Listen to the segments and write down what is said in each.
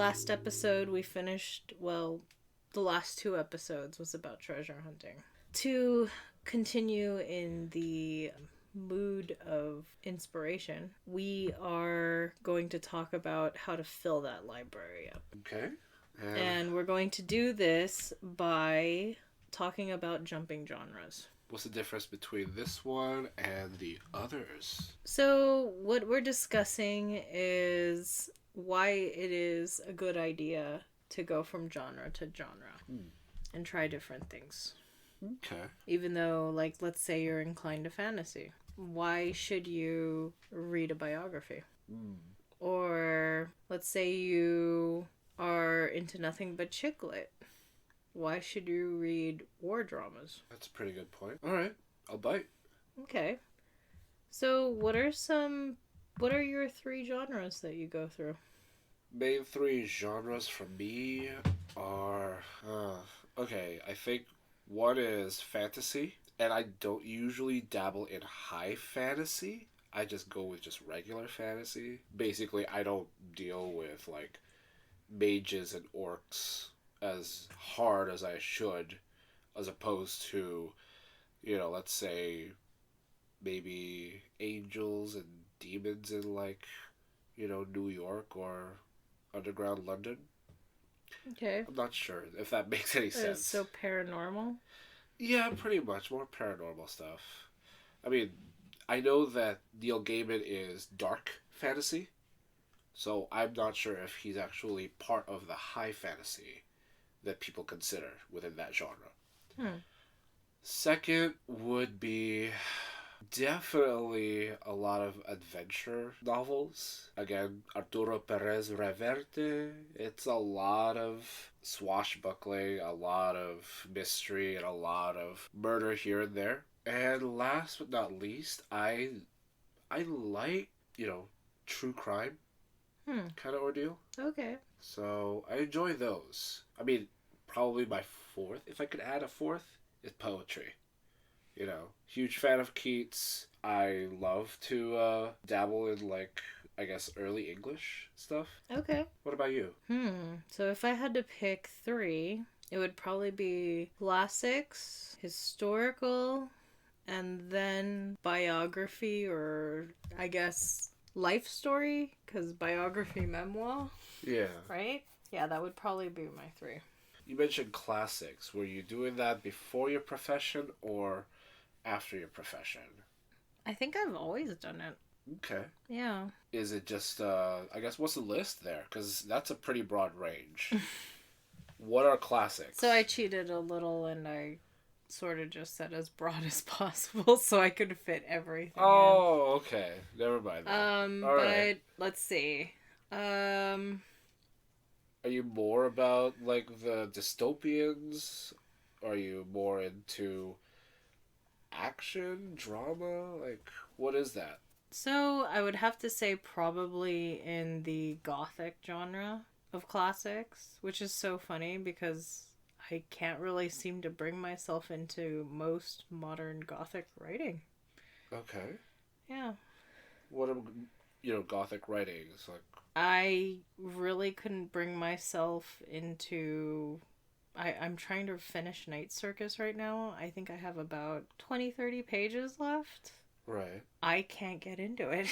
last episode we finished, well, the last 2 episodes was about treasure hunting. To continue in the mood of inspiration, we are going to talk about how to fill that library up. Okay. And we're going to do this by talking about jumping genres. What's the difference between this one and the others? So what we're discussing is why it is a good idea to go from genre to genre and try different things. Okay. Even though, like, let's say you're inclined to fantasy. Why should you read a biography? Or let's say you are into nothing but chick lit. Why should you read war dramas? That's a pretty good point. All right, I'll bite. Okay. So what are your 3 genres that you go through? Main 3 genres for me are... okay, I think one is fantasy. And I don't usually dabble in high fantasy. I just go with just regular fantasy. Basically, I don't deal with, like, mages and orcs as hard as I should, as opposed to, you know, let's say maybe angels and demons in, like, you know, New York or underground London. Okay. I'm not sure if that makes any sense. So paranormal? Yeah, pretty much. More paranormal stuff. I mean, I know that Neil Gaiman is dark fantasy, so I'm not sure if he's actually part of the high fantasy that people consider within that genre. Second would be definitely a lot of adventure novels. Again, Arturo Perez Reverte. It's a lot of swashbuckling, a lot of mystery, and a lot of murder here and there. And last but not least, I like, you know, true crime kind of ordeal. Okay. So I enjoy those. I mean, probably my 4th, if I could add a 4th, is poetry. You know, huge fan of Keats. I love to dabble in, like, I guess, early English stuff. Okay. What about you? So if I had to pick 3, it would probably be classics, historical, and then biography, or I guess life story, because biography, memoir. Yeah. Right? Yeah, that would probably be my 3. You mentioned classics. Were you doing that before your profession or after your profession? I think I've always done it. Okay. Yeah. Is it just, I guess, what's the list there? Because that's a pretty broad range. What are classics? So I cheated a little and I sort of just said as broad as possible so I could fit everything in. Okay. Never mind that. But right. Let's see. Are you more about, like, the dystopians? Are you more into action, drama? Like, what is that? So I would have to say probably in the gothic genre of classics, which is so funny because I can't really seem to bring myself into most modern gothic writing. Okay. Yeah. What are, you know, gothic writings? Like, I really couldn't bring myself into... I'm trying to finish Night Circus right now. I think I have about 20-30 pages left. right. I can't get into it.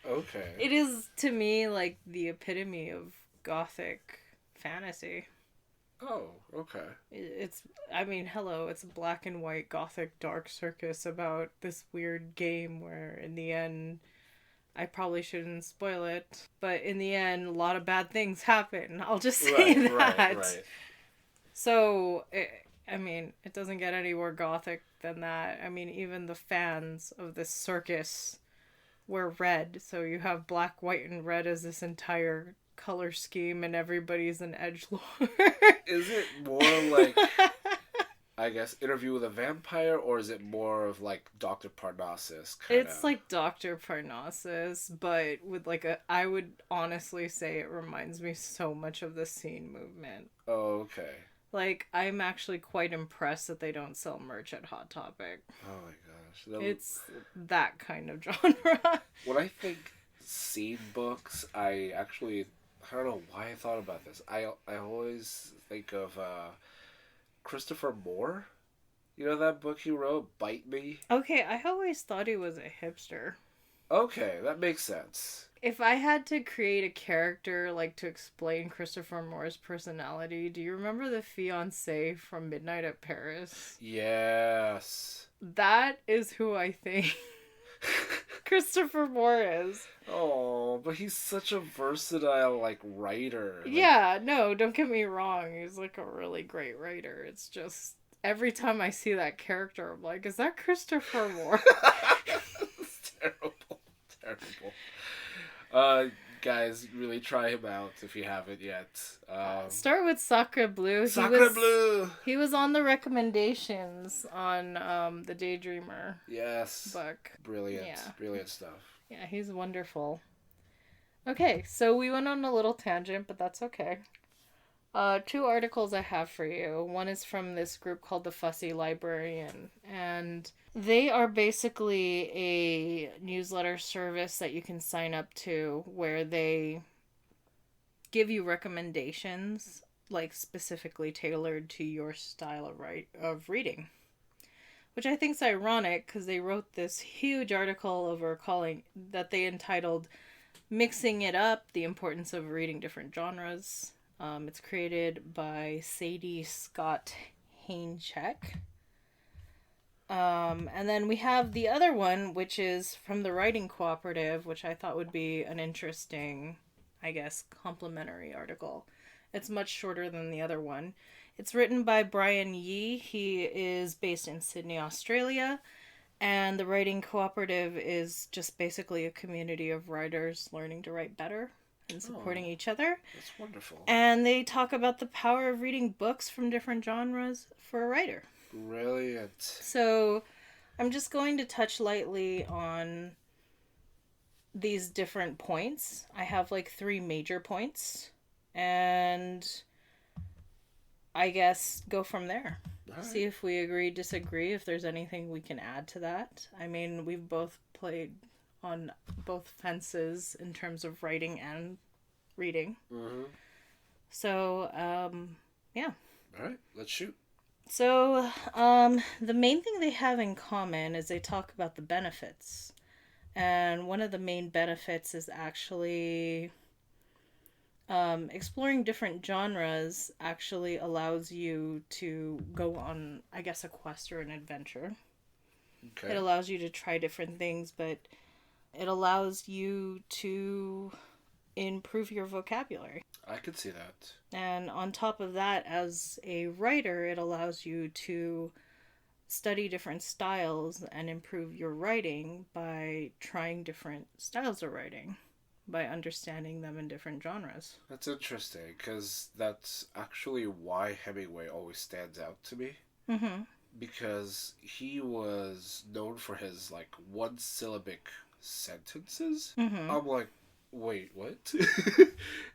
Okay. It is, to me, like the epitome of gothic fantasy. Oh, okay. It's a black and white gothic dark circus about this weird game where in the end, I probably shouldn't spoil it, but in the end, a lot of bad things happen. I'll just say that. Right. So, it doesn't get any more gothic than that. I mean, even the fans of this circus wear red, so you have black, white, and red as this entire color scheme, and everybody's an edgelord. Is it more like, I guess, Interview with a Vampire, or is it more of like Dr. Parnassus? It's like Dr. Parnassus, but with I would honestly say it reminds me so much of the scene movement. Oh, okay. Like, I'm actually quite impressed that they don't sell merch at Hot Topic. Oh my gosh. It's that kind of genre. When I think scene books, I actually I don't know why I thought about this. I always think of Christopher Moore. You know that book he wrote, Bite Me? Okay, I always thought he was a hipster. Okay, that makes sense. If I had to create a character, like, to explain Christopher Moore's personality, do you remember the fiancé from Midnight at Paris? Yes. That is who I think Christopher Moore is. Oh, but he's such a versatile, like, writer. Like... Yeah, no, don't get me wrong. He's, like, a really great writer. It's just, every time I see that character, I'm like, is that Christopher Moore? It's terrible. Guys, really try him out if you haven't yet. Start with Sacre Bleu. Bleu! He was on the recommendations on the Daydreamer book. Brilliant. Yeah. Brilliant stuff. Yeah, he's wonderful. Okay, so we went on a little tangent, but that's okay. 2 articles I have for you. One is from this group called the Fussy Librarian, and they are basically a newsletter service that you can sign up to where they give you recommendations, like specifically tailored to your style of reading. Which I think is ironic because they wrote this huge article that they entitled Mixing It Up, The Importance of Reading Different Genres. It's created by Sadye Scott-Hainchek. And then we have the other one, which is from the Writing Cooperative, which I thought would be an interesting, I guess, complimentary article. It's much shorter than the other one. It's written by Brian Yee. He is based in Sydney, Australia. And the Writing Cooperative is just basically a community of writers learning to write better and supporting each other. That's wonderful. And they talk about the power of reading books from different genres for a writer. Brilliant. So I'm just going to touch lightly on these different points. I have like 3 major points. And I guess go from there. Right. See if we agree, disagree, if there's anything we can add to that. I mean, we've both played on both fences in terms of writing and reading. Mm-hmm. So, yeah. All right, let's shoot. So, the main thing they have in common is they talk about the benefits. And one of the main benefits is actually exploring different genres actually allows you to go on, I guess, a quest or an adventure. Okay. It allows you to try different things, but it allows you to improve your vocabulary. I could see that. And on top of that, as a writer, it allows you to study different styles and improve your writing by trying different styles of writing, by understanding them in different genres. That's interesting, because that's actually why Hemingway always stands out to me. Mm-hmm. Because he was known for his, like, one-syllabic sentences. Mm-hmm. I'm like, wait, what?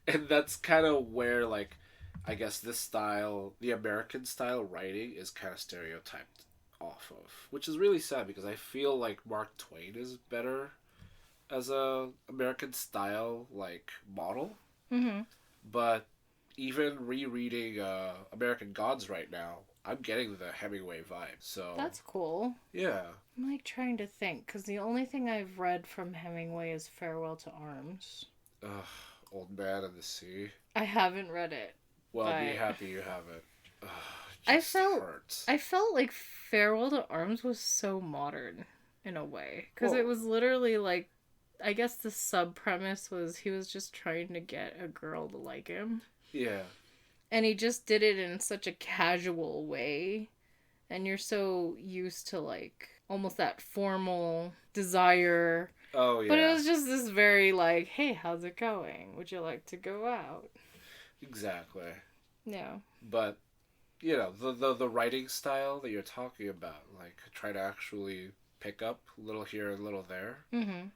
And that's kind of where, like, I guess this style, the American style writing is kind of stereotyped off of. Which is really sad, because I feel like Mark Twain is better as a American style, like, model. Mm-hmm. But even rereading American Gods right now, I'm getting the Hemingway vibe, so... That's cool. Yeah. I'm, like, trying to think, because the only thing I've read from Hemingway is Farewell to Arms. Ugh, Old Man and the Sea. I haven't read it. Well, be happy you haven't. Ugh, I felt like Farewell to Arms was so modern, in a way. Because it was literally, like, I guess the sub-premise was he was just trying to get a girl to like him. Yeah. And he just did it in such a casual way. And you're so used to, like, almost that formal desire. Oh, yeah. But it was just this very, like, hey, how's it going? Would you like to go out? Exactly. Yeah. But, you know, the writing style that you're talking about, like, try to actually pick up a little here and a little there. Mm-hmm.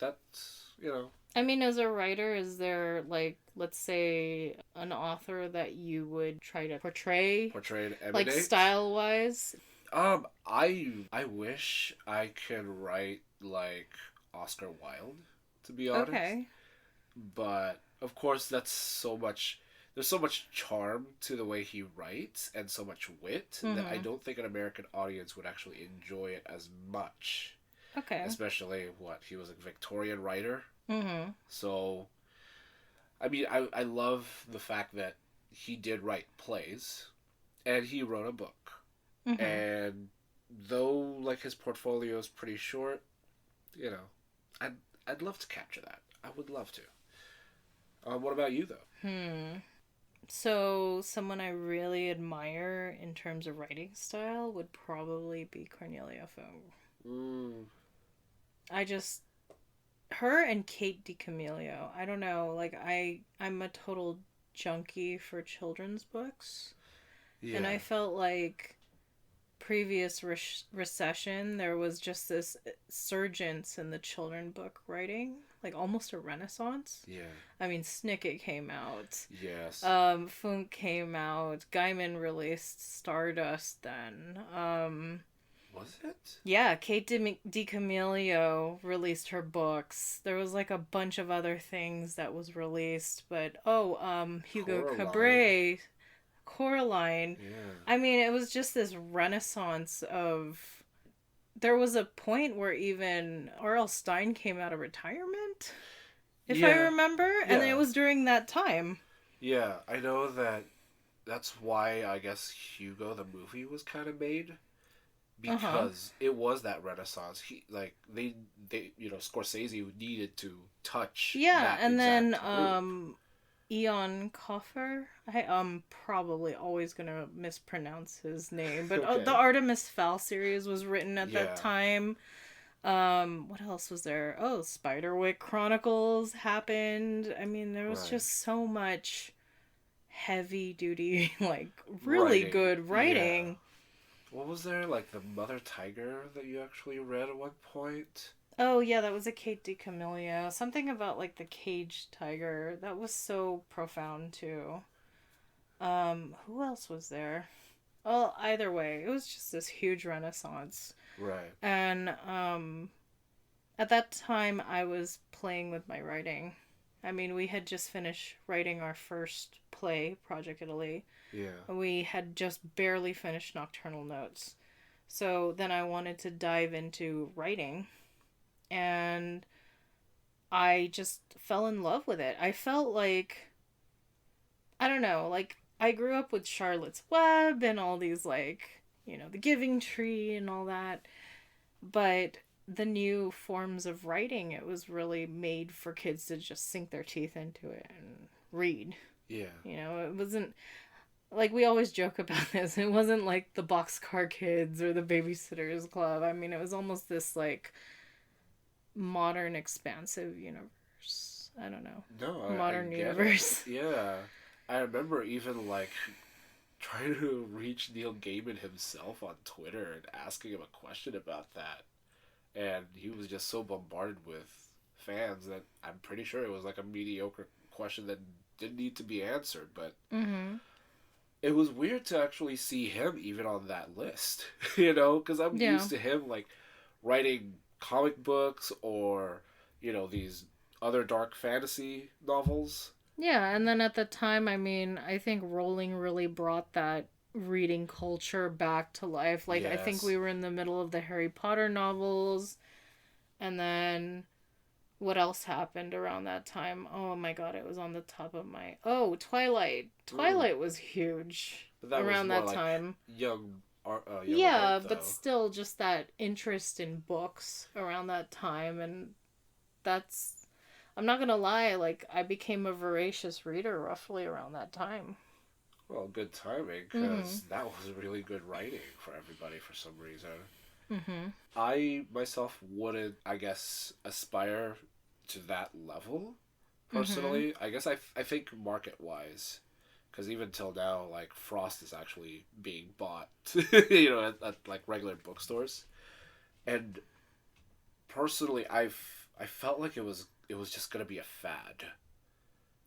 That's, you know... I mean, as a writer, is there, like, let's say, an author that you would try to portray and emanate? Like, style-wise? I wish I could write, like, Oscar Wilde, to be honest. Okay. But of course, that's so much. There's so much charm to the way he writes and so much wit that I don't think an American audience would actually enjoy it as much. Okay. Especially he was a Victorian writer. Mm-hmm. So, I mean, I love the fact that he did write plays and he wrote a book. Mm-hmm. And though, like, his portfolio is pretty short, you know, I'd love to capture that. I would love to. What about you, though? So, someone I really admire in terms of writing style would probably be Cornelia Funke. Her and Kate DiCamillo, I don't know, like, I'm a total junkie for children's books. Yeah. And I felt like previous recession, there was just this surgence in the children book writing, like almost a renaissance. Yeah. I mean, Snicket came out. Yes. Funke came out. Gaiman released Stardust then. Was it? Yeah, Kate DiCamillo released her books. There was like a bunch of other things that was released, but Hugo Cabret, Coraline. Yeah. I mean, it was just this renaissance of. There was a point where even R.L. Stine came out of retirement, if I remember, and it was during that time. Yeah, I know that's why I guess Hugo the movie was kind of made. Because it was that renaissance. They Scorsese needed to touch. Yeah, and then Eon Coffer. I'm probably always gonna mispronounce his name, but okay. The Artemis Fowl series was written at that time. What else was there? Oh, Spiderwick Chronicles happened. I mean, there was just so much heavy duty, like really good writing. Yeah. What was there, like the Mother Tiger that you actually read at one point? Oh, yeah, that was a Kate DiCamillo. Something about, like, the caged tiger. That was so profound, too. Who else was there? Well, either way, it was just this huge renaissance. Right. And, at that time, I was playing with my writing. I mean, we had just finished writing our first play, Project Italy. Yeah. We had just barely finished Nocturnal Notes. So then I wanted to dive into writing. And I just fell in love with it. I felt like, I don't know, like, I grew up with Charlotte's Web and all these, like, you know, The Giving Tree and all that. But the new forms of writing, it was really made for kids to just sink their teeth into it and read. Yeah. You know, it wasn't, like, we always joke about this. It wasn't like the Boxcar Kids or the Babysitter's Club. I mean, it was almost this, like, modern, expansive universe. I don't know. No, modern universe. Yeah. I remember even, like, trying to reach Neil Gaiman himself on Twitter and asking him a question about that. And he was just so bombarded with fans that I'm pretty sure it was, like, a mediocre question that didn't need to be answered. But it was weird to actually see him even on that list, you know? Because I'm used to him, like, writing comic books or, you know, these other dark fantasy novels. Yeah, and then at the time, I mean, I think Rowling really brought that reading culture back to life. Like, yes. I think we were in the middle of the Harry Potter novels, and then what else happened around that time? Oh my god, it was on the top of my... Oh, Twilight. Twilight was huge around that time. Young yeah, adult, but still just that interest in books around that time, and that's... I'm not gonna lie, like, I became a voracious reader roughly around that time. Well, good timing, because that was really good writing for everybody for some reason. I, myself, wouldn't, I guess, aspire to that level, personally. I guess I think market-wise, because even till now, like, Frost is actually being bought, you know, at like, regular bookstores. And, personally, I felt like it was just gonna be a fad.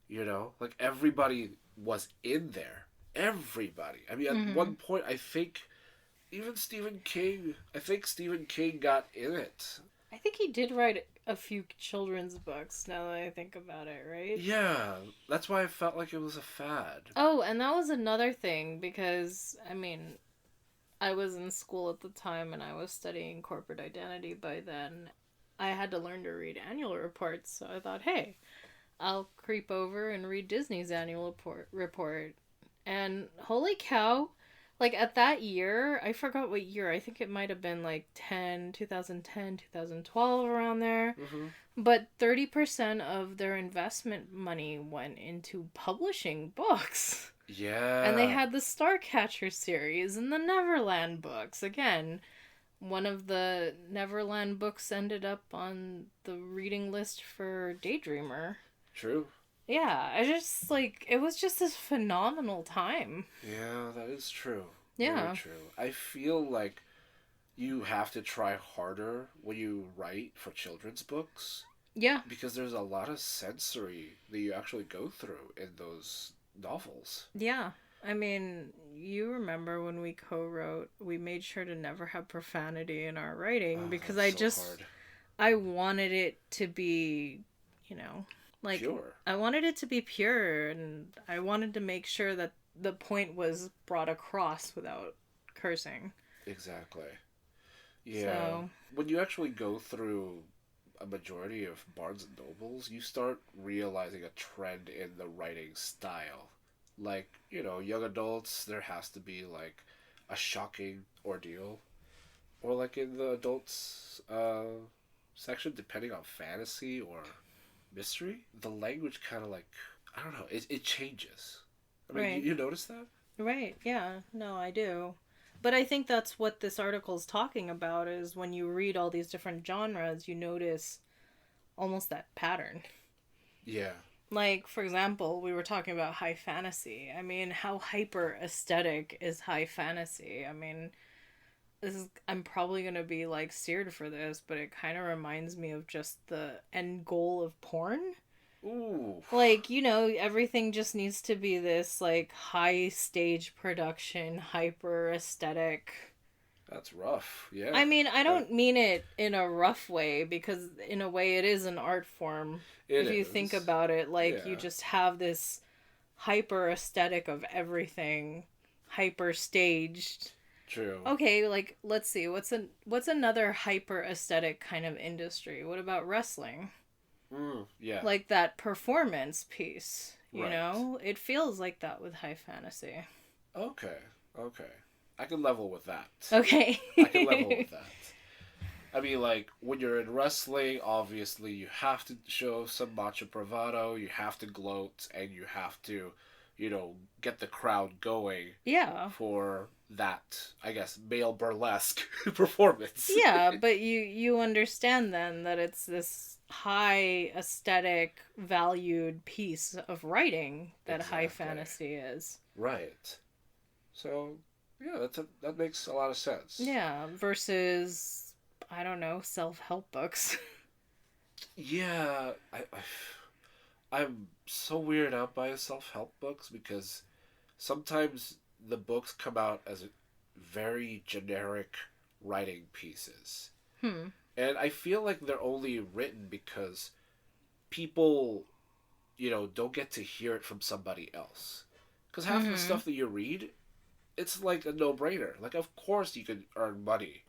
You know? Like, everybody was in there. Everybody. I mean, at one point, I think even Stephen King got in it. I think he did write a few children's books now that I think about it, right? Yeah, that's why I felt like it was a fad. Oh, and that was another thing because, I mean, I was in school at the time and I was studying corporate identity by then. I had to learn to read annual reports, so I thought, hey, I'll creep over and read Disney's annual report. And holy cow, like at that year, I forgot what year, I think it might have been like 2010, 2012, around there. Mm-hmm. But 30% of their investment money went into publishing books. Yeah. And they had the Starcatcher series and the Neverland books. Again, one of the Neverland books ended up on the reading list for Daydreamer. True. Yeah, I just, like, it was just this phenomenal time. Yeah, that is true. Yeah. Very true. I feel like you have to try harder when you write for children's books. Yeah. Because there's a lot of sensory that you actually go through in those novels. Yeah. I mean, you remember when we co-wrote, we made sure to never have profanity in our writing because I wanted it to be, you know, like, pure. I wanted it to be pure, and I wanted to make sure that the point was brought across without cursing. Exactly. Yeah. So, when you actually go through a majority of Barnes and Nobles, you start realizing a trend in the writing style. Like, you know, young adults, there has to be, like, a shocking ordeal. Or, like, in the adults section, depending on fantasy or mystery, the language kind of, like, I don't know, it changes. I mean, right. you notice that? Right, yeah. No, I do. But I think that's what this article is talking about, is when you read all these different genres, you notice almost that pattern. Yeah. Like, for example, we were talking about high fantasy. I mean, how hyper aesthetic is high fantasy? I mean, I'm probably going to be, like, seared for this, but it kind of reminds me of just the end goal of porn. Ooh. Like, you know, everything just needs to be this, like, high stage production, hyper aesthetic. That's rough, yeah. I mean, I don't mean it in a rough way, because in a way it is an art form. If you think about it, like, you just have this hyper aesthetic of everything, hyper staged. True. Okay, like, let's see, what's another hyper aesthetic kind of industry? What about wrestling? Yeah. Like that performance piece, you Right. know? It feels like that with high fantasy. Okay. I can level with that. Okay. I can level with that. I mean, like, when you're in wrestling, obviously you have to show some macho bravado, you have to gloat, and you have to, you know, get the crowd going. Yeah. For that, I guess, male burlesque performance. Yeah, but you understand then that it's this high aesthetic valued piece of writing that high fantasy is. Right. So, yeah, that makes a lot of sense. Yeah, versus, I don't know, self-help books. Yeah, I'm so weirded out by self-help books because sometimes the books come out as very generic writing pieces. And I feel like they're only written because people, you know, don't get to hear it from somebody else. Because half the stuff that you read, it's like a no-brainer. Like, of course you could earn money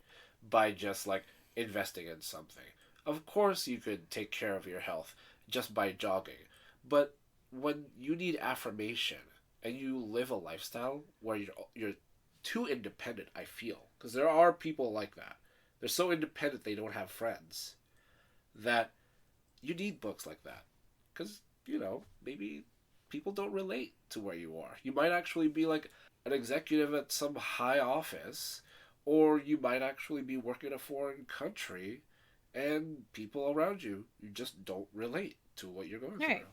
by just, like, investing in something. Of course you could take care of your health just by jogging. But when you need affirmation and you live a lifestyle where you're too independent, I feel. Because there are people like that. They're so independent they don't have friends. That you need books like that. Because, you know, maybe people don't relate to where you are. You might actually be like an executive at some high office, or you might actually be working in a foreign country, and people around you just don't relate to what you're going through.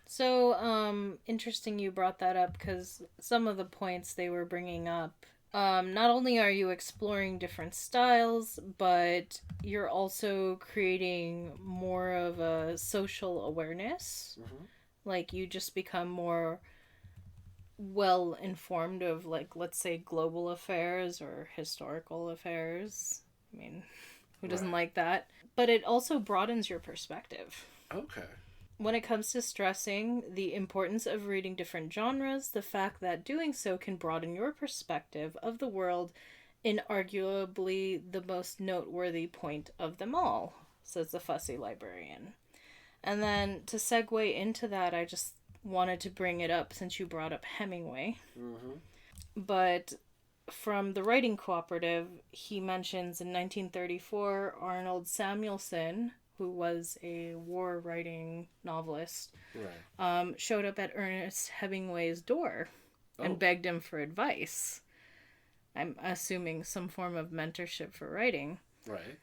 So, interesting you brought that up, because some of the points they were bringing up, not only are you exploring different styles, but you're also creating more of a social awareness. Like, you just become more well informed of, like, let's say global affairs or historical affairs. I mean, who doesn't like that? But it also broadens your perspective. Okay. When it comes to stressing the importance of reading different genres, the fact that doing so can broaden your perspective of the world in arguably the most noteworthy point of them all, says the fussy librarian. And then to segue into that, I just wanted to bring it up since you brought up Hemingway. Mm-hmm. But from the Writing Cooperative, he mentions in 1934 Arnold Samuelson, who was a war writing novelist, Right. showed up at Ernest Hemingway's door and begged him for advice. I'm assuming some form of mentorship for writing. Right.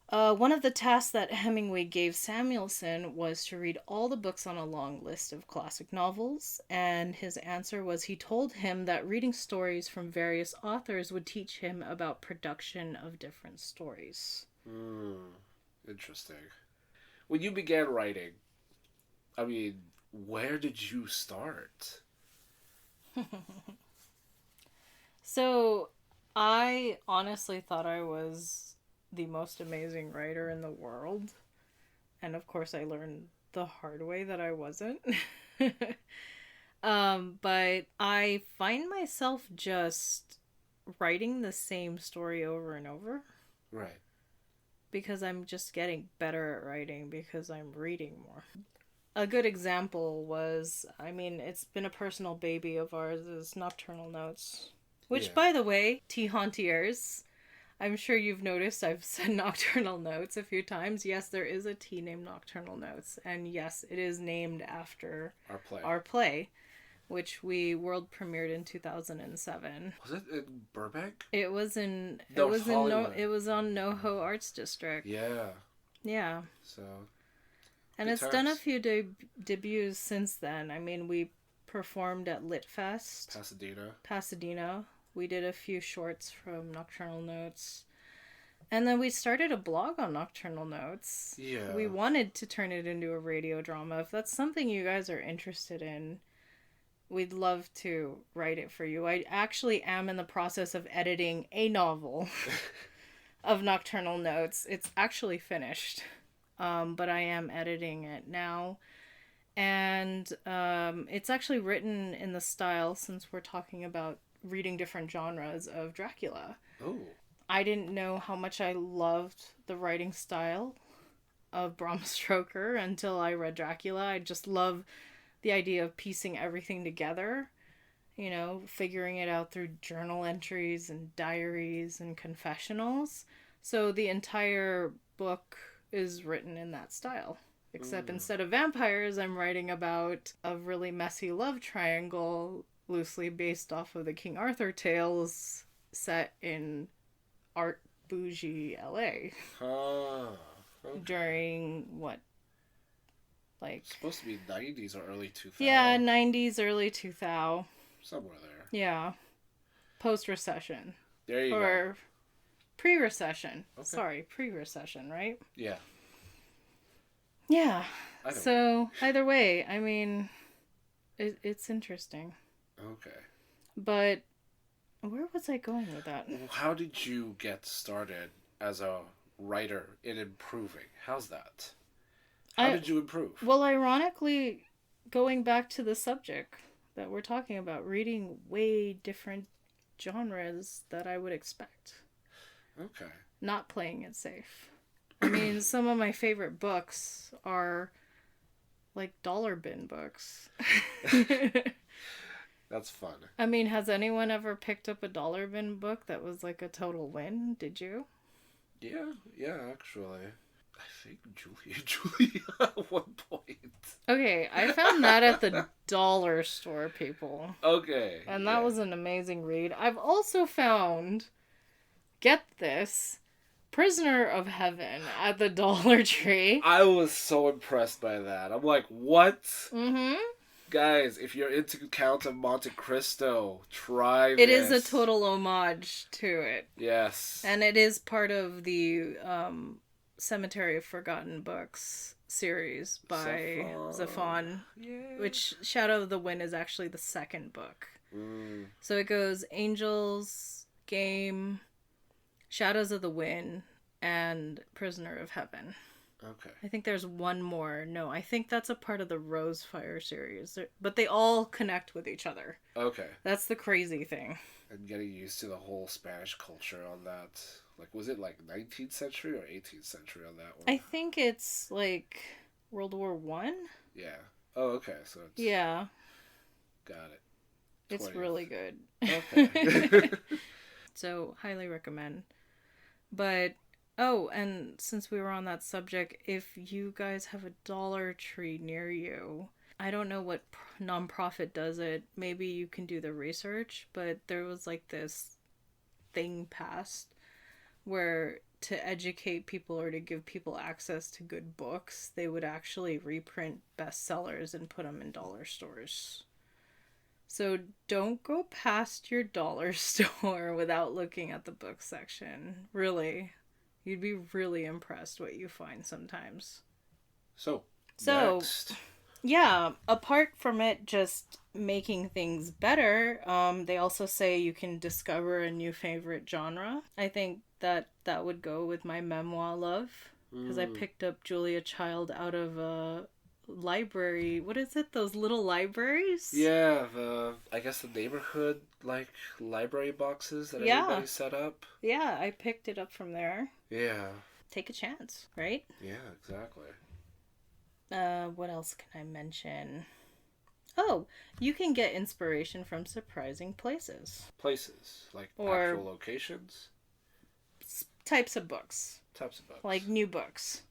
One of the tasks that Hemingway gave Samuelson was to read all the books on a long list of classic novels, and his answer was he told him that reading stories from various authors would teach him about production of different stories. Interesting. When you began writing, I mean, where did you start? So, I honestly thought I was the most amazing writer in the world. And of course, I learned the hard way that I wasn't. But I find myself just writing the same story over and over. Right. Because I'm just getting better at writing because I'm reading more. A good example was, I mean, it's been a personal baby of ours, is Nocturnal Notes. Which, by the way, T-Hauntiers, I'm sure you've noticed I've said Nocturnal Notes a few times. Yes, there is a tea named Nocturnal Notes. And yes, it is named after our play, which we world premiered in 2007. Was it in Burbank? It was on NoHo Arts District. Yeah. Yeah. So. And it's done a few debuts since then. I mean, we performed at Lit Fest. Pasadena. We did a few shorts from Nocturnal Notes. And then we started a blog on Nocturnal Notes. Yeah. We wanted to turn it into a radio drama. If that's something you guys are interested in, we'd love to write it for you. I actually am in the process of editing a novel of Nocturnal Notes. It's actually finished, but I am editing it now. And it's actually written in the style, since we're talking about reading different genres, of Dracula. Oh. I didn't know how much I loved the writing style of Bram Stoker until I read Dracula. I just love the idea of piecing everything together, you know, figuring it out through journal entries and diaries and confessionals. So the entire book is written in that style. Except instead of vampires, I'm writing about a really messy love triangle loosely based off of the King Arthur tales set in art bougie LA. Okay. During what? Like, it's supposed to be 90s or early 2000s. Yeah, 90s, early 2000. Somewhere there. Yeah. Post-recession. There you go. Or pre-recession. Okay. Sorry, pre-recession, right? Yeah. Yeah. So, either way, I mean, it's interesting. Okay. But where was I going with that? How did you get started as a writer in improving? How's that? How did you improve? Well, ironically, going back to the subject that we're talking about, reading way different genres that I would expect. Okay. Not playing it safe. I mean, some of my favorite books are like dollar bin books. That's fun. I mean, has anyone ever picked up a dollar bin book that was like a total win? Did you? Yeah, actually. I think Julia at one point. Okay, I found that at the dollar store, people. Okay. And that was an amazing read. I've also found, get this, Prisoner of Heaven at the Dollar Tree. I was so impressed by that. I'm like, what? Mm-hmm. Guys, if you're into Count of Monte Cristo, try this. It is a total homage to it. Yes. And it is part of the Cemetery of Forgotten Books series by Zafon. Yeah. Which Shadow of the Wind is actually the second book. So it goes Angels, Game, Shadows of the Wind, and Prisoner of Heaven. Okay. I think there's one more. No, I think that's a part of the Rosefire series. But they all connect with each other. Okay. That's the crazy thing. And getting used to the whole Spanish culture on that. Like, was it like 19th century or 18th century on that one? I think it's like World War One. Yeah. Oh, okay. So it's... Yeah. Got it. 20th. It's really good. Okay. So, highly recommend. But, oh, and since we were on that subject, if you guys have a Dollar Tree near you, I don't know what nonprofit does it. Maybe you can do the research, but there was like this thing passed where to educate people or to give people access to good books, they would actually reprint bestsellers and put them in dollar stores. So don't go past your dollar store without looking at the book section. Really. You'd be really impressed what you find sometimes. So next. Yeah, apart from it just making things better, they also say you can discover a new favorite genre. I think that would go with my memoir love. Because I picked up Julia Child out of a library. What is it? Those little libraries? Yeah, I guess the neighborhood library boxes that everybody set up. Yeah, I picked it up from there. Yeah. Take a chance, right? Yeah, exactly. What else can I mention? Oh, you can get inspiration from surprising places. Places, like or actual locations? Types of books. Types of books. Like new books.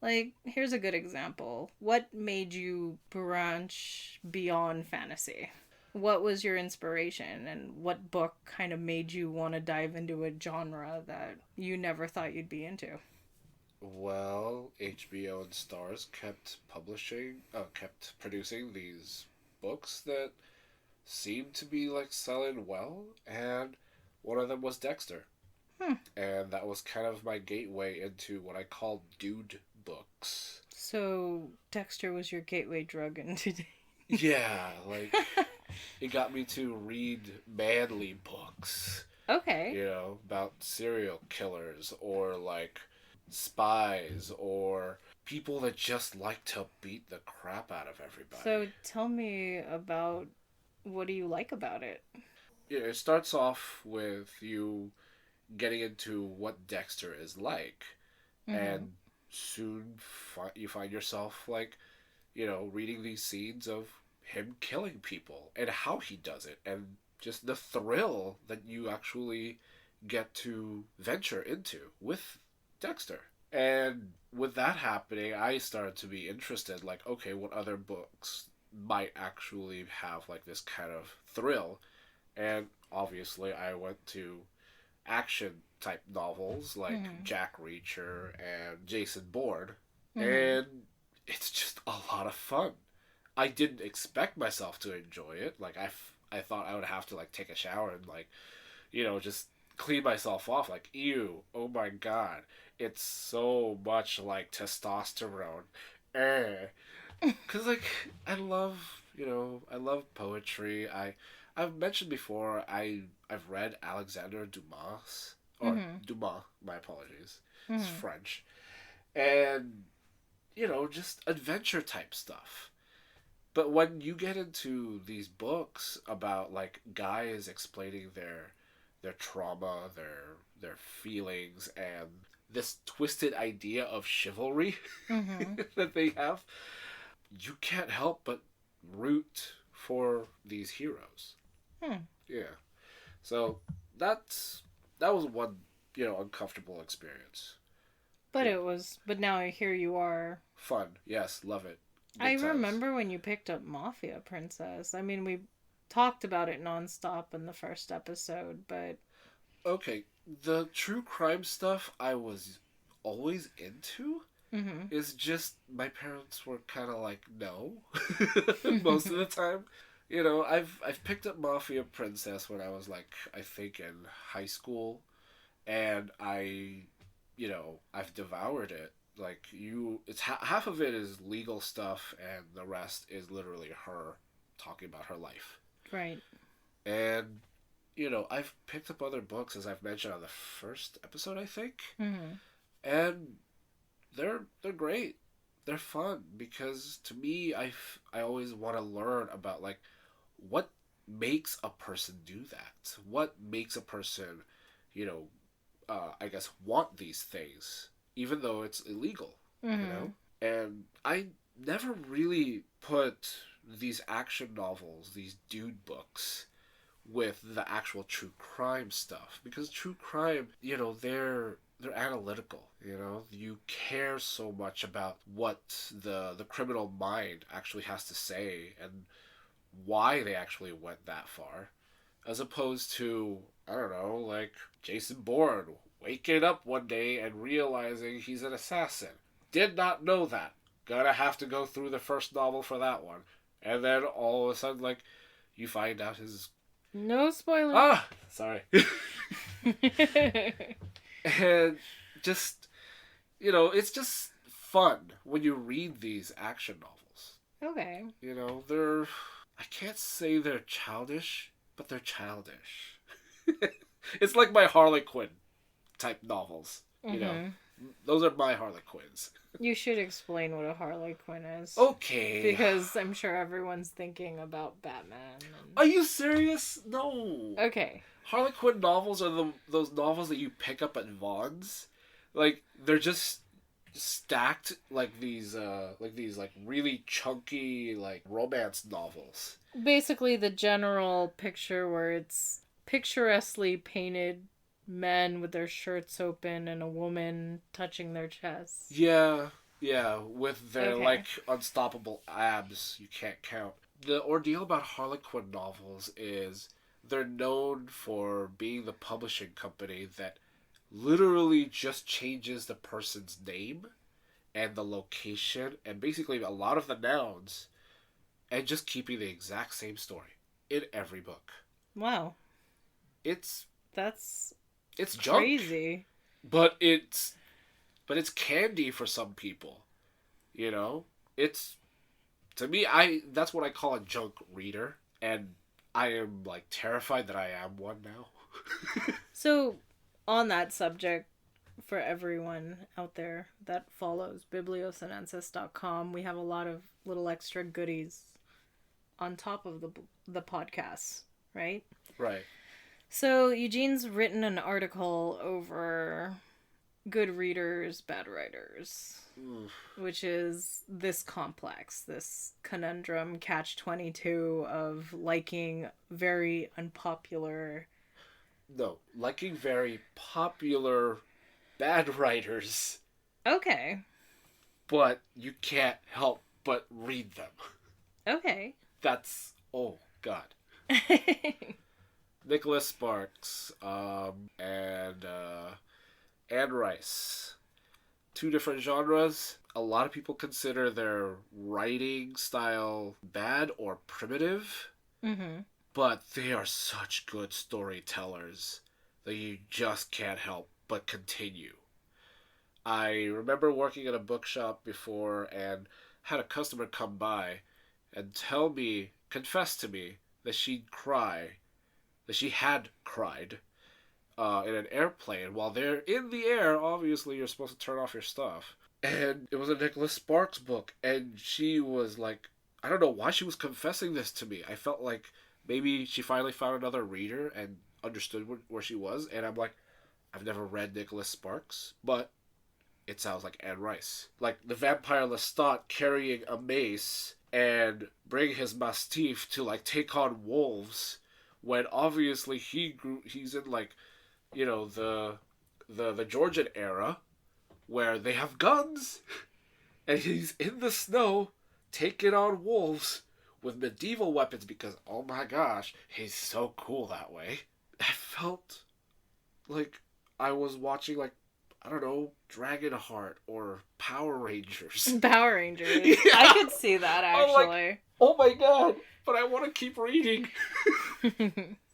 Like, here's a good example. What made you branch beyond fantasy? What was your inspiration, and what book kind of made you want to dive into a genre that you never thought you'd be into? Well, HBO and Starz kept producing these books that seemed to be selling well, and one of them was Dexter. And that was kind of my gateway into what I call dude books. So Dexter was your gateway drug into... Yeah, it got me to read manly books. Okay. About serial killers or spies or people that just like to beat the crap out of everybody. So tell me about, what do you like about it? It starts off with you getting into what Dexter is like, and soon you find yourself reading these scenes of him killing people and how he does it, and just the thrill that you actually get to venture into with Dexter. And with that happening, I started to be interested, okay, what other books might actually have this kind of thrill? And obviously I went to action type novels like Jack Reacher and Jason Bourne, and it's just a lot of fun. I didn't expect myself to enjoy it. I thought I would have to take a shower and just clean myself off. Ew, oh my god, it's so much testosterone. Because I love poetry. I've mentioned before I've read Alexander Dumas, or Dumas, my apologies, it's French, and just adventure type stuff. But when you get into these books about guys explaining their trauma, their feelings, and this twisted idea of chivalry that they have, you can't help but root for these heroes. Yeah. So that was one, uncomfortable experience. But but now here you are. Fun. Yes, love it. Good times. Remember when you picked up Mafia Princess. I mean, we talked about it nonstop in the first episode, but... Okay, the true crime stuff I was always into is just my parents were kind of no, most of the time. I've picked up Mafia Princess when I was I think in high school, and I've devoured it. It's half of it is legal stuff, and the rest is literally her talking about her life. Right. And I've picked up other books, as I've mentioned on the first episode, I think. Mm-hmm. And they're great. They're fun because to me, I always want to learn about like what makes a person do that. What makes a person, I guess want these things, even though it's illegal. Mm-hmm. And I never really put these action novels, these dude books, with the actual true crime stuff because true crime, they're analytical. You care so much about what the criminal mind actually has to say and why they actually went that far, as opposed to, I don't know, like Jason Bourne waking up one day and realizing he's an assassin. Did not know that. Gonna have to go through the first novel for that one. And then all of a sudden, like, you find out his... No spoilers. Ah! Sorry. And just, it's just fun when you read these action novels. Okay. They're... I can't say they're childish, but they're childish. It's like my Harley Quinn type novels. Mm-hmm. Those are my Harley Quinns. You should explain what a Harley Quinn is. Okay. Because I'm sure everyone's thinking about Batman. Are you serious? No. Okay. Harley Quinn novels are those novels that you pick up at Vaughn's. Like, they're just stacked like these really chunky like romance novels. Basically the general picture where it's picturesquely painted men with their shirts open and a woman touching their chest. Yeah, with their like unstoppable abs you can't count. The ordeal about Harley Quinn novels is they're known for being the publishing company that literally just changes the person's name and the location and basically a lot of the nouns and just keeping the exact same story in every book. Wow. That's junk. Crazy. But it's candy for some people. It's, to me, that's what I call a junk reader, and I am like terrified that I am one now. So, on that subject, for everyone out there that follows bibliosinensis.com, we have a lot of little extra goodies on top of the podcast, right? Right. So Eugene's written an article over good readers, bad writers, which is this complex, this conundrum, catch-22 of liking very unpopular... No, liking very popular bad writers. Okay. But you can't help but read them. Okay. That's... oh, God. Nicholas Sparks, and Anne Rice. Two different genres. A lot of people consider their writing style bad or primitive. Mm-hmm. But they are such good storytellers that you just can't help but continue. I remember working at a bookshop before and had a customer come by and confess to me that she'd cry. That she had cried in an airplane while they're in the air. Obviously, you're supposed to turn off your stuff. And it was a Nicholas Sparks book. And she was like, I don't know why she was confessing this to me. I felt like maybe she finally found another reader and understood where she was. And I'm like, I've never read Nicholas Sparks, but it sounds like Anne Rice. Like the vampire Lestat carrying a mace and bringing his mastiff to like take on wolves. When obviously he's in like, the Georgian era, where they have guns, and he's in the snow taking on wolves with medieval weapons because, oh my gosh, he's so cool that way. I felt like I was watching like, I don't know, Dragonheart or Power Rangers. Power Rangers. Yeah. I could see that actually. Like, oh my god. But I want to keep reading.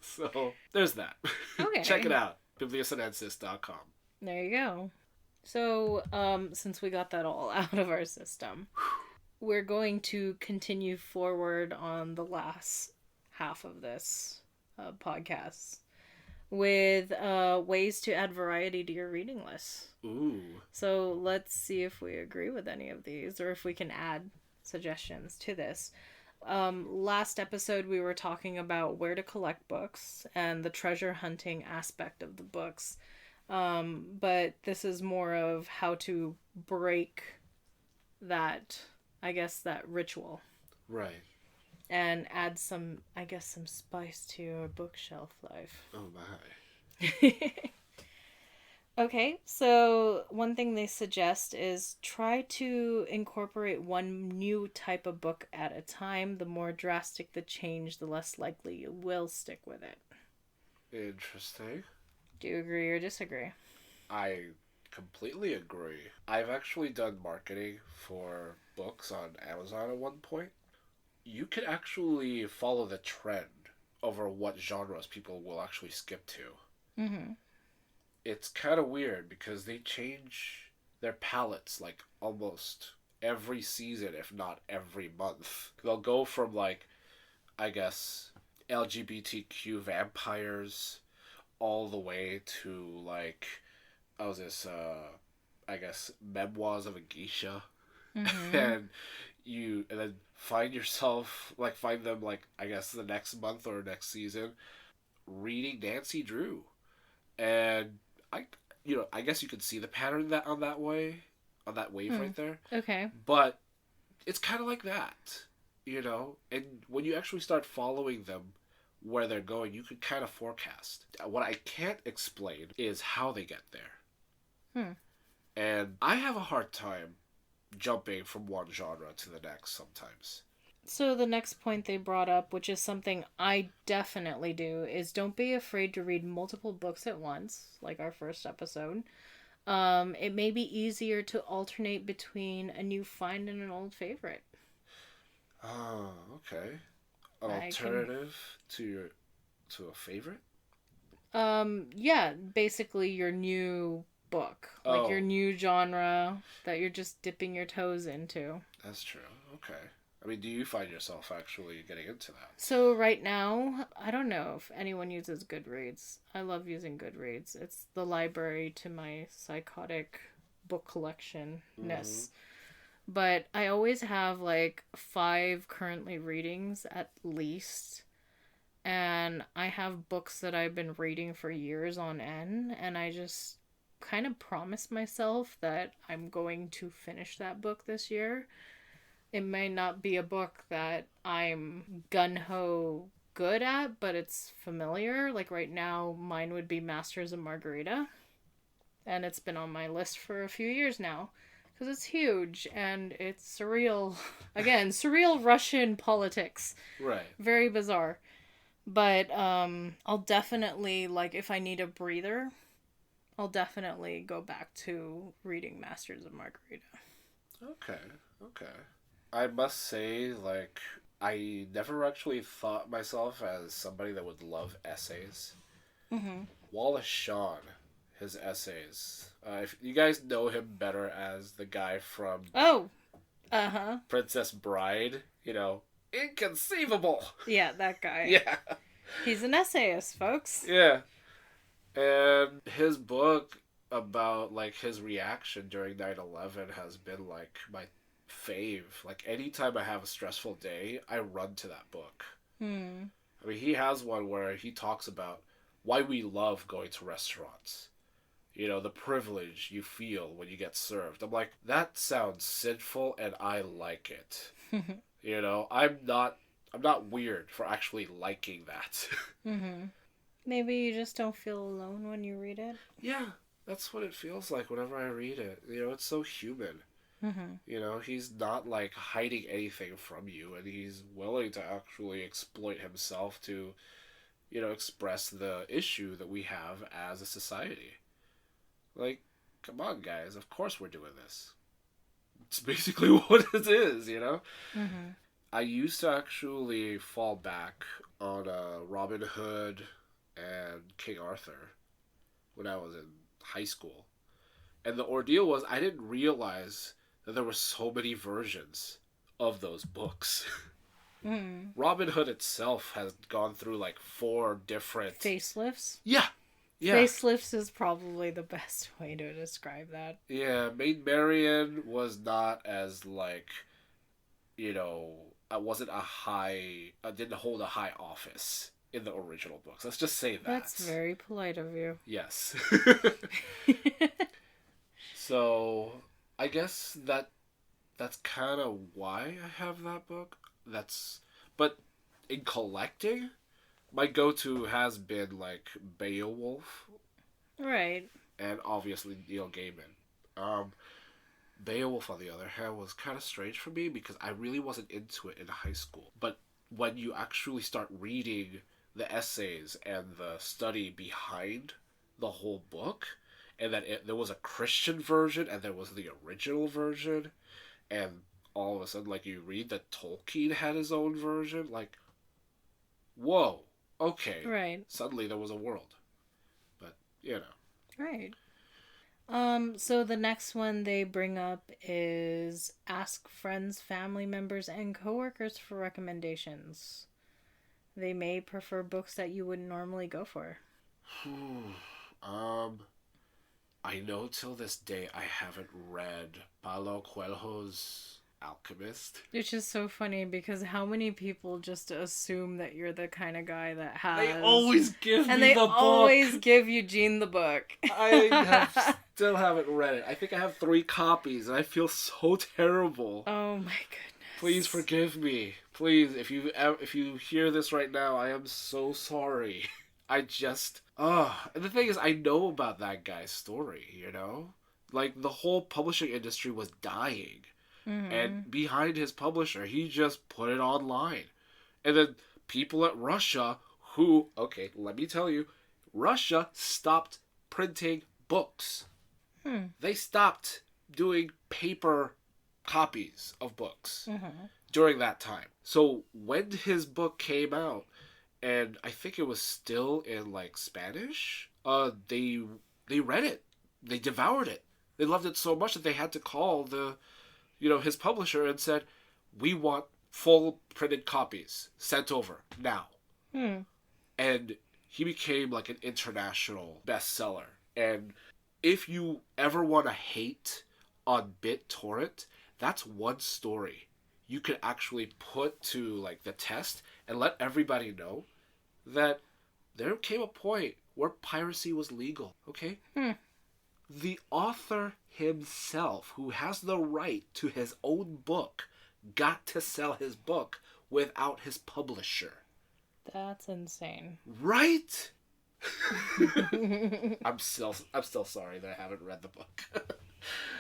So, there's that. Okay. Check it out. Bibliosinensis.com. There you go. So, since we got that all out of our system, we're going to continue forward on the last half of this podcast. with ways to add variety to your reading list. Ooh. So let's see if we agree with any of these or if we can add suggestions to this. Last episode we were talking about where to collect books and the treasure hunting aspect of the books. But this is more of how to break that, I guess, that ritual. Right. And add some spice to your bookshelf life. Oh my. Okay, so one thing they suggest is try to incorporate one new type of book at a time. The more drastic the change, the less likely you will stick with it. Interesting. Do you agree or disagree? I completely agree. I've actually done marketing for books on Amazon at one point. You can actually follow the trend over what genres people will actually skip to. Mm-hmm. It's kind of weird because they change their palettes like almost every season, if not every month. They'll go from like, I guess, LGBTQ vampires all the way to like, I guess, memoirs of a geisha. Mm-hmm. and then find them like, I guess, the next month or next season reading Nancy Drew. And I guess you could see the pattern on that wave right there. Okay. But it's kind of like that, and when you actually start following them where they're going, you can kind of forecast. What I can't explain is how they get there. And I have a hard time jumping from one genre to the next sometimes. So the next point they brought up, which is something I definitely do, is don't be afraid to read multiple books at once, like our first episode. It may be easier to alternate between a new find and an old favorite. Oh, okay. An alternative to a favorite? Yeah, basically your new book. Like your new genre that you're just dipping your toes into. That's true. Okay. I mean, do you find yourself actually getting into that? So right now, I don't know if anyone uses Goodreads. I love using Goodreads. It's the library to my psychotic book collection-ness. Mm-hmm. But I always have like 5 currently readings at least. And I have books that I've been reading for years on end. And I just kind of promise myself that I'm going to finish that book this year. It may not be a book that I'm gun-ho good at, but it's familiar. Like right now, mine would be Masters of Margarita. And it's been on my list for a few years now. Because it's huge and it's surreal. Again, surreal Russian politics. Right. Very bizarre. But I'll definitely, like, if I need a breather, I'll definitely go back to reading Masters of Margarita. Okay. I must say, like, I never actually thought myself as somebody that would love essays. Mm-hmm. Wallace Shawn, his essays. If you guys know him better as the guy from Princess Bride, inconceivable. Yeah, that guy. Yeah. He's an essayist, folks. Yeah. And his book about, like, his reaction during 9/11 has been, like, my fave. Like, anytime I have a stressful day, I run to that book. I mean, he has one where he talks about why we love going to restaurants. The privilege you feel when you get served. I'm like, that sounds sinful and I like it. I'm not weird for actually liking that. Mm-hmm. Maybe you just don't feel alone when you read it. Yeah, that's what it feels like whenever I read it. It's so human. Mm-hmm. He's not like hiding anything from you, and he's willing to actually exploit himself to, express the issue that we have as a society. Like, come on, guys, of course we're doing this. It's basically what it is, Mm-hmm. I used to actually fall back on Robin Hood and King Arthur when I was in high school. And the ordeal was I didn't realize that there were so many versions of those books. Robin Hood itself has gone through like 4 different... facelifts? Yeah, Yeah. Facelifts is probably the best way to describe that. Yeah, Maid Marian was not as, like, you know, I wasn't a high, didn't hold a high office in the original books. Let's just say that. That's very polite of you. Yes. So, I guess that's kind of why I have that book. But in collecting, my go-to has been, like, Beowulf. Right. And obviously Neil Gaiman. Beowulf, on the other hand, was kind of strange for me because I really wasn't into it in high school. But when you actually start reading the essays and the study behind the whole book, and that there was a Christian version and there was the original version, and all of a sudden, like, you read that Tolkien had his own version, like, whoa, okay. Right. Suddenly there was a world. But, you know. Right. So the next one they bring up is ask friends, family members, and coworkers for recommendations. They may prefer books that you wouldn't normally go for. I know till this day I haven't read Paulo Coelho's Alchemist. Which is so funny because how many people just assume that you're the kind of guy that has... They always give me the book. And they always give Eugene the book. Still haven't read it. I think I have 3 copies and I feel so terrible. Oh my goodness. Please forgive me. Please, if you hear this right now, I am so sorry. I just... And the thing is, I know about that guy's story, you know? Like, the whole publishing industry was dying. Mm-hmm. And behind his publisher, he just put it online. And then people at Russia who... Okay, let me tell you. Russia stopped printing books. They stopped doing paper copies of books during that time. So when his book came out, and I think it was still in, like, Spanish, they read it. They devoured it. They loved it so much that they had to call his publisher and said, we want full printed copies sent over now. And he became, like, an international bestseller. And if you ever want to hate on BitTorrent, that's one story you could actually put to, like, the test and let everybody know that there came a point where piracy was legal, okay? The author himself, who has the right to his own book, got to sell his book without his publisher. That's insane. Right? I'm still sorry that I haven't read the book.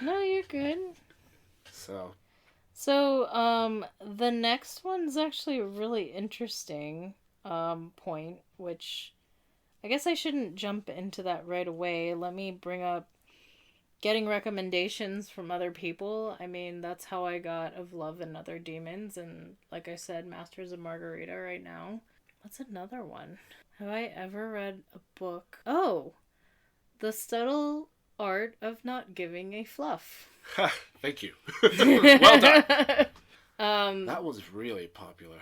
No, you're good. So, the next one's actually a really interesting point, which I guess I shouldn't jump into that right away. Let me bring up getting recommendations from other people. I mean, that's how I got Of Love and Other Demons, and like I said, Masters of Margarita right now. What's another one? Have I ever read a book? Oh, The Subtle Art of Not Giving a Fluff. Thank you. Well done. That was really popular.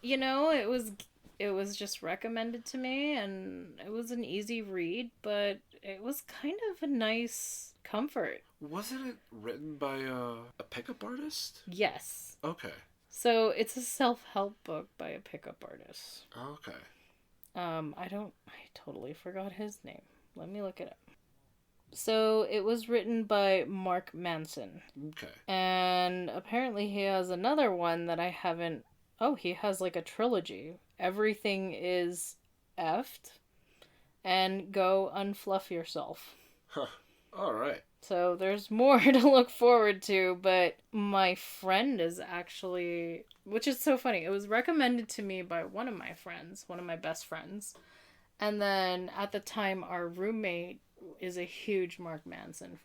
You know, it was just recommended to me, and it was an easy read, but it was kind of a nice comfort. Wasn't it written by a pickup artist? Yes. Okay. So it's a self-help book by a pickup artist. Okay. I totally forgot his name. Let me look it up. So it was written by Mark Manson. Okay. And apparently he has another one that I haven't... Oh, he has like a trilogy. Everything is effed. And Go Unfluff Yourself. Huh. All right. So there's more to look forward to, but my friend is actually... Which is so funny. It was recommended to me by one of my friends, one of my best friends. And then at the time, our roommate is a huge Mark Manson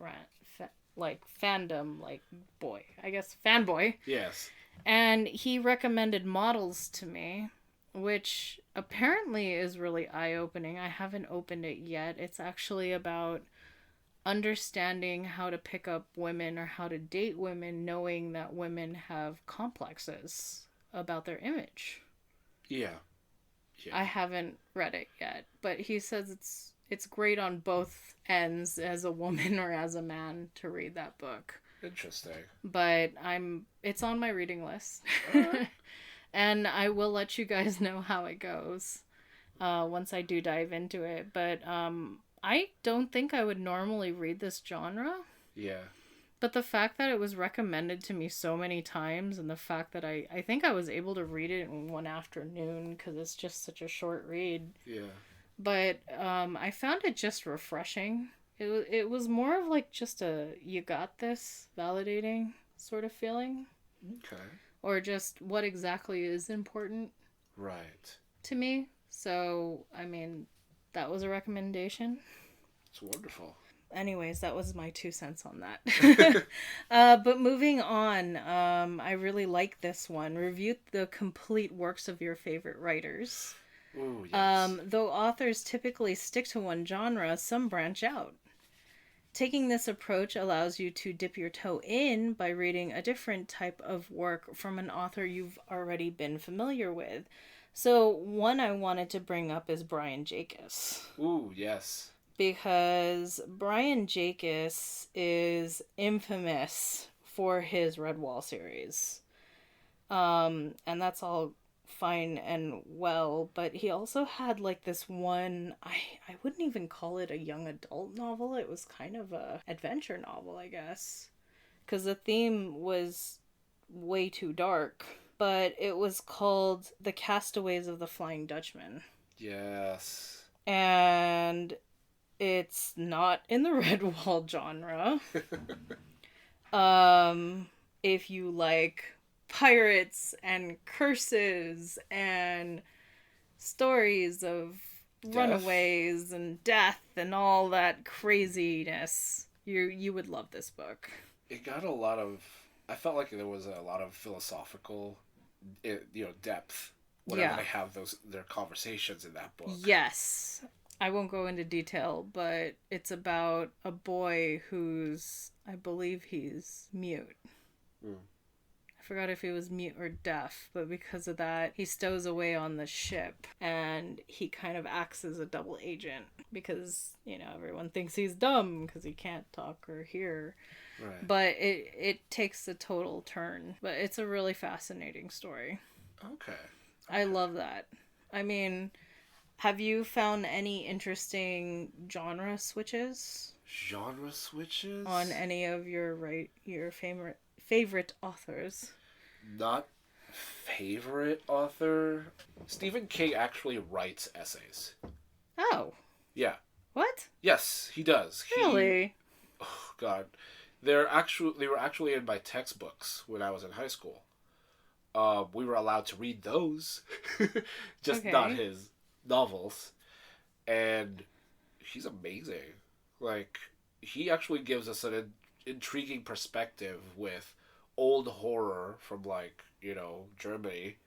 fandom, boy. I guess fanboy. Yes. And he recommended Models to me, which apparently is really eye-opening. I haven't opened it yet. It's actually about understanding how to pick up women or how to date women, knowing that women have complexes about their image. Yeah. I haven't read it yet, but he says It's great on both ends, as a woman or as a man, to read that book. Interesting. But it's on my reading list. Alright. And I will let you guys know how it goes once I do dive into it. But I don't think I would normally read this genre. Yeah. But the fact that it was recommended to me so many times, and the fact that I think I was able to read it in one afternoon because it's just such a short read. Yeah. But I found it just refreshing. It was more of like just a you got this validating sort of feeling. Okay. Or just what exactly is important. Right. To me. So, I mean, that was a recommendation. It's wonderful. Anyways, that was my 2 cents on that. But moving on, I really like this one. Review the complete works of your favorite writers. Ooh, yes. Though authors typically stick to one genre, some branch out. Taking this approach allows you to dip your toe in by reading a different type of work from an author you've already been familiar with. So, one I wanted to bring up is Brian Jacques. Ooh, yes. Because Brian Jacques is infamous for his Redwall series. And that's all fine and well, but he also had like this one, I wouldn't even call it a young adult novel. It was kind of a adventure novel, I guess. Because the theme was way too dark. But it was called The Castaways of the Flying Dutchman. Yes. And it's not in the Redwall genre. If you like pirates and curses and stories of runaways and death and all that craziness, you would love this book. It got a lot of... I felt like there was a lot of philosophical, depth whenever they have their conversations in that book. Yes. I won't go into detail, but it's about a boy who's, I believe he's mute. Mm. I forgot if he was mute or deaf, but because of that, he stows away on the ship, and he kind of acts as a double agent because, everyone thinks he's dumb because he can't talk or hear. Right. But it takes a total turn. But it's a really fascinating story. Okay. I love that. I mean... Have you found any interesting genre switches? Genre switches? On any of your favorite authors? Not favorite author. Stephen King actually writes essays. Oh. Yeah. What? Yes, he does. Really? Oh God. They were actually in my textbooks when I was in high school. We were allowed to read those. Just not his novels, and he's amazing. Like, he actually gives us an intriguing perspective with old horror from, Germany,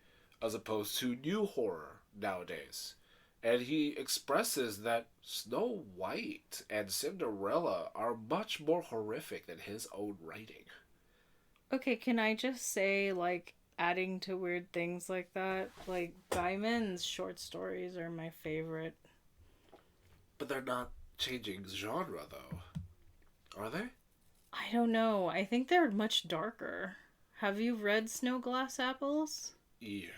as opposed to new horror nowadays. And he expresses that Snow White and Cinderella are much more horrific than his own writing. Okay, can I just say, adding to weird things like that, Gaiman's short stories are my favorite. But they're not changing genre, though. Are they? I don't know. I think they're much darker. Have you read Snow Glass Apples? Yes.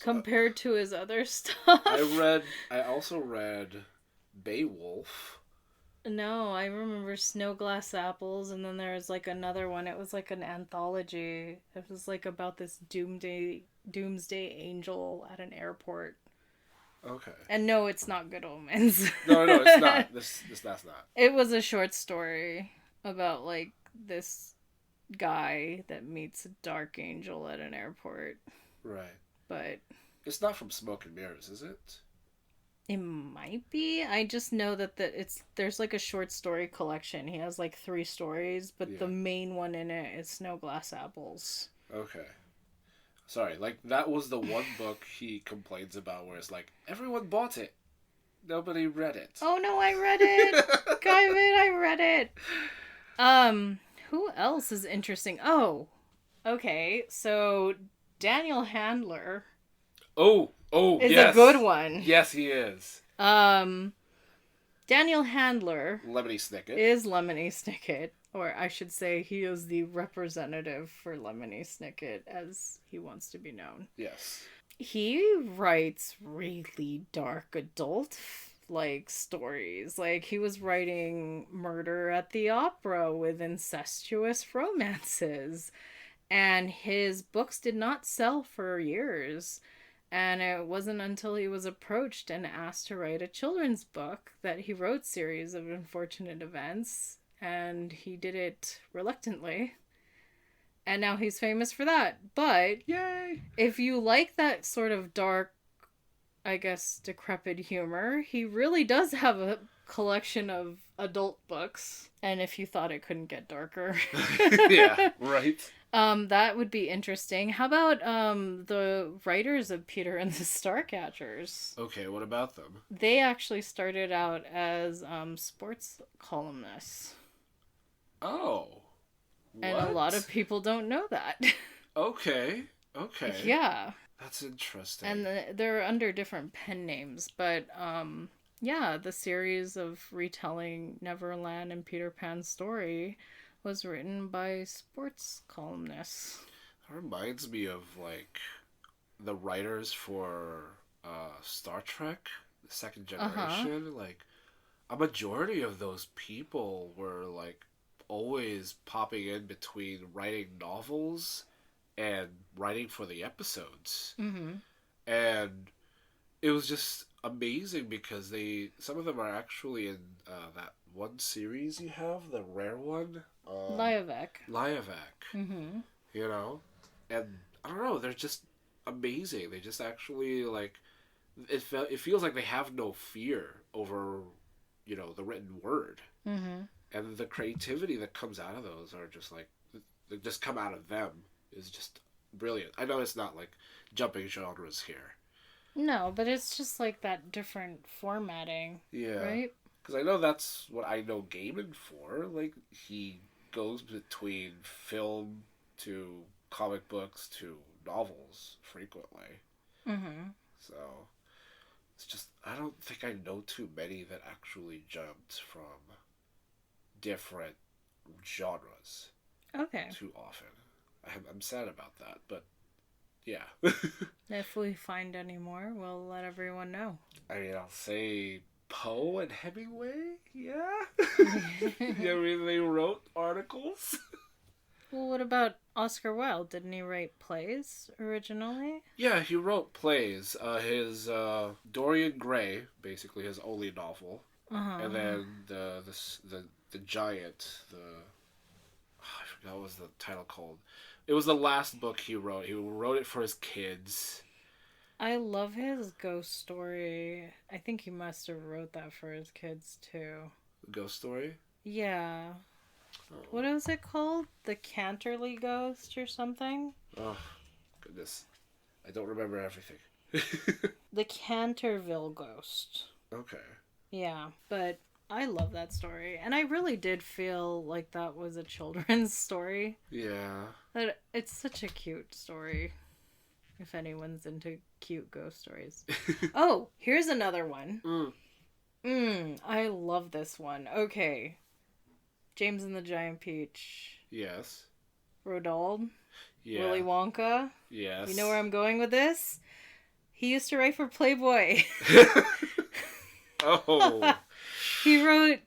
Compared to his other stuff? I also read Beowulf. No, I remember Snow Glass Apples, and then there was another one. It was an anthology. It was about this doomsday angel at an airport. Okay. And no, it's not Good Omens. No, it's not. That's not. It was a short story about this guy that meets a dark angel at an airport. Right. But it's not from Smoke and Mirrors, is it? It might be. I just know that there's a short story collection. He has 3 stories, but the main one in it is Snow Glass Apples. Okay. Sorry, that was the one book he complains about where it's everyone bought it. Nobody read it. Oh no, I read it! Gaiman, I read it! Who else is interesting? Oh, okay, so Daniel Handler... Oh, is yes. a good one. Yes, he is. Daniel Handler Lemony Snicket. is Lemony Snicket, or I should say he is the representative for Lemony Snicket, as he wants to be known. Yes. He writes really dark adult stories. Like, he was writing Murder at the Opera with incestuous romances, and his books did not sell for years. And it wasn't until he was approached and asked to write a children's book that he wrote Series of Unfortunate Events, and he did it reluctantly. And now he's famous for that. But yay! If you like that sort of dark, I guess, decrepit humor, he really does have a collection of adult books. And if you thought it couldn't get darker. Yeah, right. That would be interesting. How about the writers of Peter and the Starcatchers? Okay, what about them? They actually started out as sports columnists. Oh. What? And a lot of people don't know that. Okay. Yeah. That's interesting. And they're under different pen names, but yeah, the series of retelling Neverland and Peter Pan's story was written by sports columnists. That reminds me of, like, the writers for Star Trek, the second generation. Uh-huh. Like, a majority of those people were, like, always popping in between writing novels and writing for the episodes. Mm-hmm. And it was just amazing because some of them are actually in that one series you have, the rare one. Liavek. Mm-hmm. You know? And I don't know, they're just amazing. They just actually, like, it feels like they have no fear over, you know, the written word. Mm-hmm. And the creativity that comes out of those are just, like, that just come out of them is just brilliant. I know it's not, like, jumping genres here. No, but it's just, like, that different formatting. Yeah. Right? Because I know that's what I know Gaiman for. Like, he goes between film to comic books to novels frequently. Mm-hmm. So, it's just, I don't think I know too many that actually jumped from different genres. Okay. Too often. I'm sad about that, but yeah. If we find any more, we'll let everyone know. I mean, I'll say Poe and Hemingway, yeah? Yeah, I mean, they wrote articles. Well, what about Oscar Wilde? Didn't he write plays originally? Yeah, he wrote plays. His Dorian Gray, basically his only novel. Uh-huh. And then the Giant, I forgot what was the title called. It was the last book he wrote. He wrote it for his kids. I love his ghost story. I think he must have wrote that for his kids, too. The ghost story? Yeah. Oh. What was it called? The Canterley Ghost or something? Oh, goodness. I don't remember everything. The Canterville Ghost. Okay. Yeah, but I love that story. And I really did feel like that was a children's story. Yeah. That it's such a cute story. If anyone's into cute ghost stories. Oh, here's another one. I love this one. Okay. James and the Giant Peach. Yes. Roald. Yeah. Willy Wonka. Yes. You know where I'm going with this? He used to write for Playboy. Oh. He wrote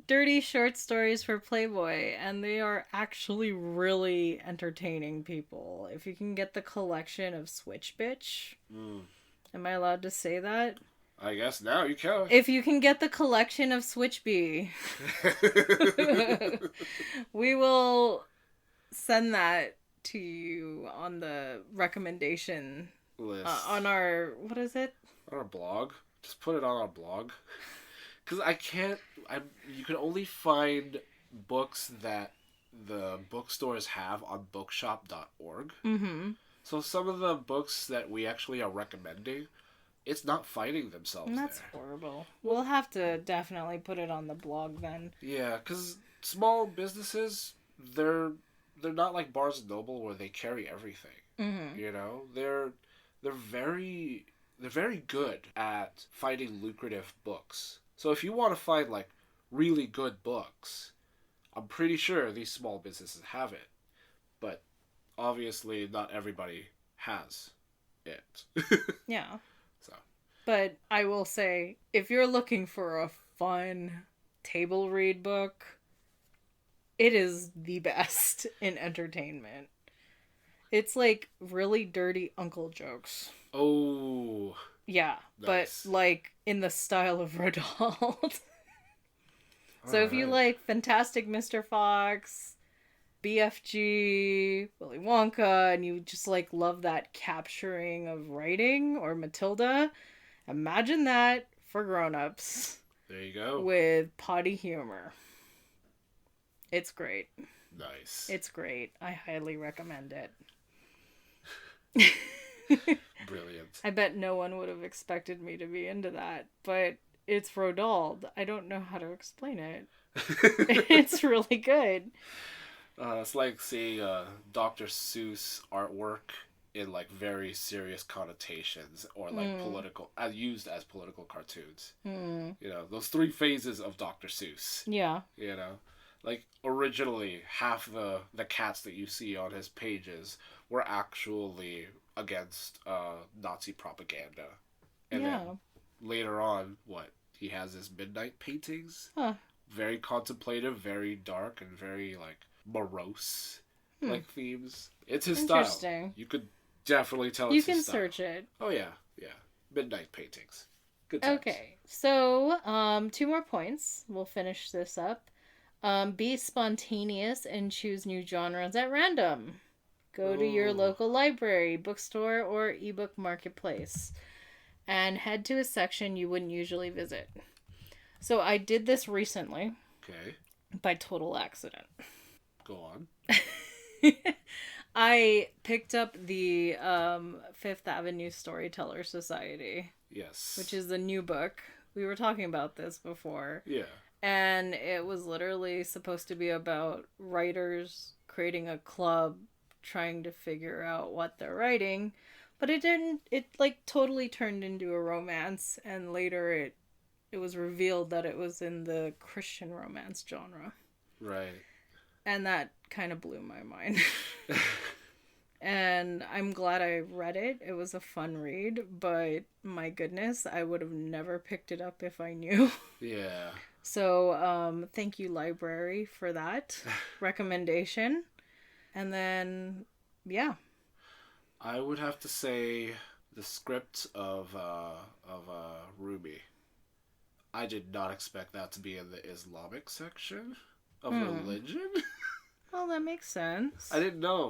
dirty short stories for Playboy, and they are actually really entertaining, people. If you can get the collection of Switch Bitch. Am I allowed to say that? I guess now you can. If you can get the collection of Switch Bee, we will send that to you on the recommendation list. On our, what is it? On our blog. Just put it on our blog. Because you can only find books that the bookstores have on bookshop.org. Mm-hmm. So some of the books that we actually are recommending, it's not finding themselves there. That's horrible. We'll have to definitely put it on the blog then. Yeah, because small businesses, they're not like Barnes & Noble where they carry everything. Mm-hmm. You know? They're very good at finding lucrative books. So if you want to find, like, really good books, I'm pretty sure these small businesses have it. But obviously not everybody has it. Yeah. So. But I will say, if you're looking for a fun table read book, it is the best in entertainment. It's like really dirty uncle jokes. Oh. Yeah, Nice. but like in the style of Rodald. So if you Alright. like Fantastic Mr. Fox, BFG, Willy Wonka, and you just like love that capturing of writing, or Matilda, imagine that for grown-ups There you go. with potty humor. It's great. Nice. It's great. I highly recommend it. Brilliant. I bet no one would have expected me to be into that, but it's Rodald. I don't know how to explain it. It's really good. It's like seeing Dr. Seuss artwork in, like, very serious connotations, or like political, used as political cartoons. You know, those 3 phases of Dr. Seuss. Yeah. You know, like, originally half the cats that you see on his pages were actually against Nazi propaganda, and then later on, he has his midnight paintings. Huh. Very contemplative, very dark, and very, like, morose, like, themes. It's his style. Interesting. You could definitely tell You it's his can style. search it. Oh, yeah. Midnight paintings. Good times. Okay, so 2 more points. We'll finish this up. Be spontaneous and choose new genres at random. Go to your local library, bookstore, or ebook marketplace, and head to a section you wouldn't usually visit. So I did this recently. Okay. By total accident. Go on. I picked up the Fifth Avenue Storyteller Society. Yes. Which is the new book. We were talking about this before. Yeah. And it was literally supposed to be about writers creating a club, trying to figure out what they're writing. But it didn't. It, like, totally turned into a romance. And later it was revealed that it was in the Christian romance genre. Right. And that kind of blew my mind. And I'm glad I read it. It was a fun read, but my goodness, I would have never picked it up if I knew. Yeah. So, thank you, library, for that recommendation. And then, yeah. I would have to say the script of Ruby. I did not expect that to be in the Islamic section of religion. Well, that makes sense. I didn't know.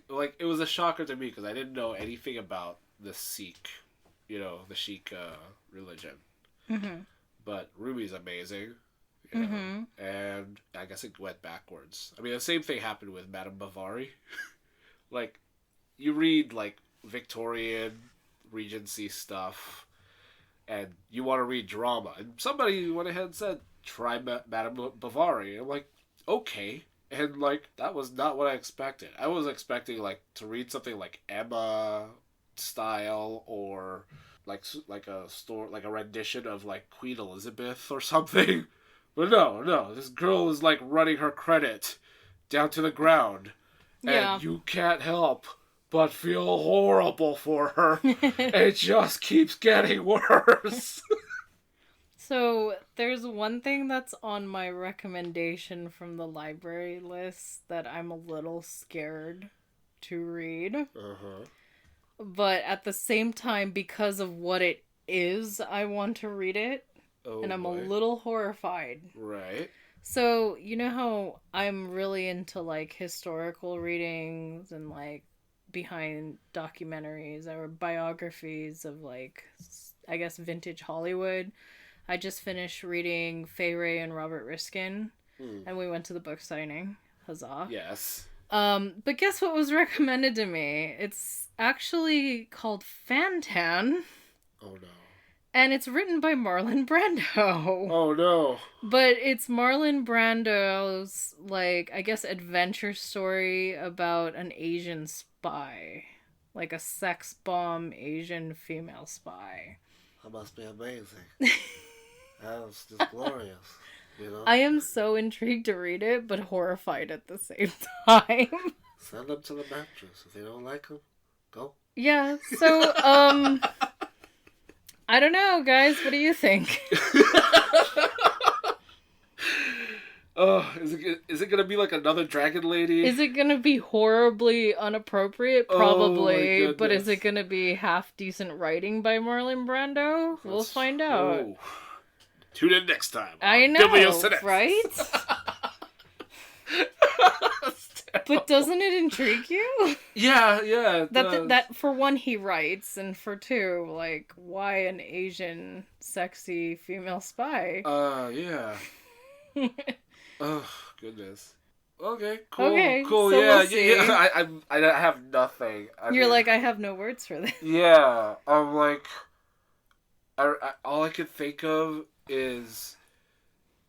Like it was a shocker to me because I didn't know anything about the Sikh, the Sikh religion. Mm-hmm. But Ruby's amazing, know, and I guess it went backwards. I mean, the same thing happened with Madame Bovary. Like, you read, like, Victorian Regency stuff, and you want to read drama, and somebody went ahead and said, try Madame Bovary. And I'm like, okay. And, like, that was not what I expected. I was expecting, like, to read something like Emma style, or like a rendition of, like, Queen Elizabeth or something. But no, this girl is, like, running her credit down to the ground. Yeah. And you can't help but feel horrible for her. It just keeps getting worse. So, there's one thing that's on my recommendation from the library list that I'm a little scared to read. Uh-huh. But at the same time, because of what it is, I want to read it. Oh, and I'm boy. a little horrified. Right. So, you know how I'm really into, like, historical readings and, like, behind documentaries or biographies of, like, I guess vintage Hollywood. I just finished reading Fay Wray and Robert Riskin, and we went to the book signing. Huzzah. Yes. But guess what was recommended to me? It's actually called Fantan. Oh, no. And it's written by Marlon Brando. Oh, no. But it's Marlon Brando's, like, I guess, adventure story about an Asian spy. Like a sex bomb Asian female spy. That must be amazing. That's just glorious. You know? I am so intrigued to read it, but horrified at the same time. Send them to the mattress. If they don't like them, go. Yeah, so, I don't know, guys. What do you think? Oh, is it gonna be like another dragon lady? Is it gonna be horribly inappropriate? Probably. Oh, but is it gonna be half decent writing by Marlon Brando? We'll find out. Oh. Tune in next time. I know, Biblio Sinensis. right? But doesn't it intrigue you? Yeah. That for one he writes, and for two, like, why an Asian sexy female spy? Yeah. Oh, goodness. Okay, cool. Okay, cool. so Yeah, we'll see. yeah. I have nothing. You're like, I have no words for this. Yeah, I'm like, all I could think of is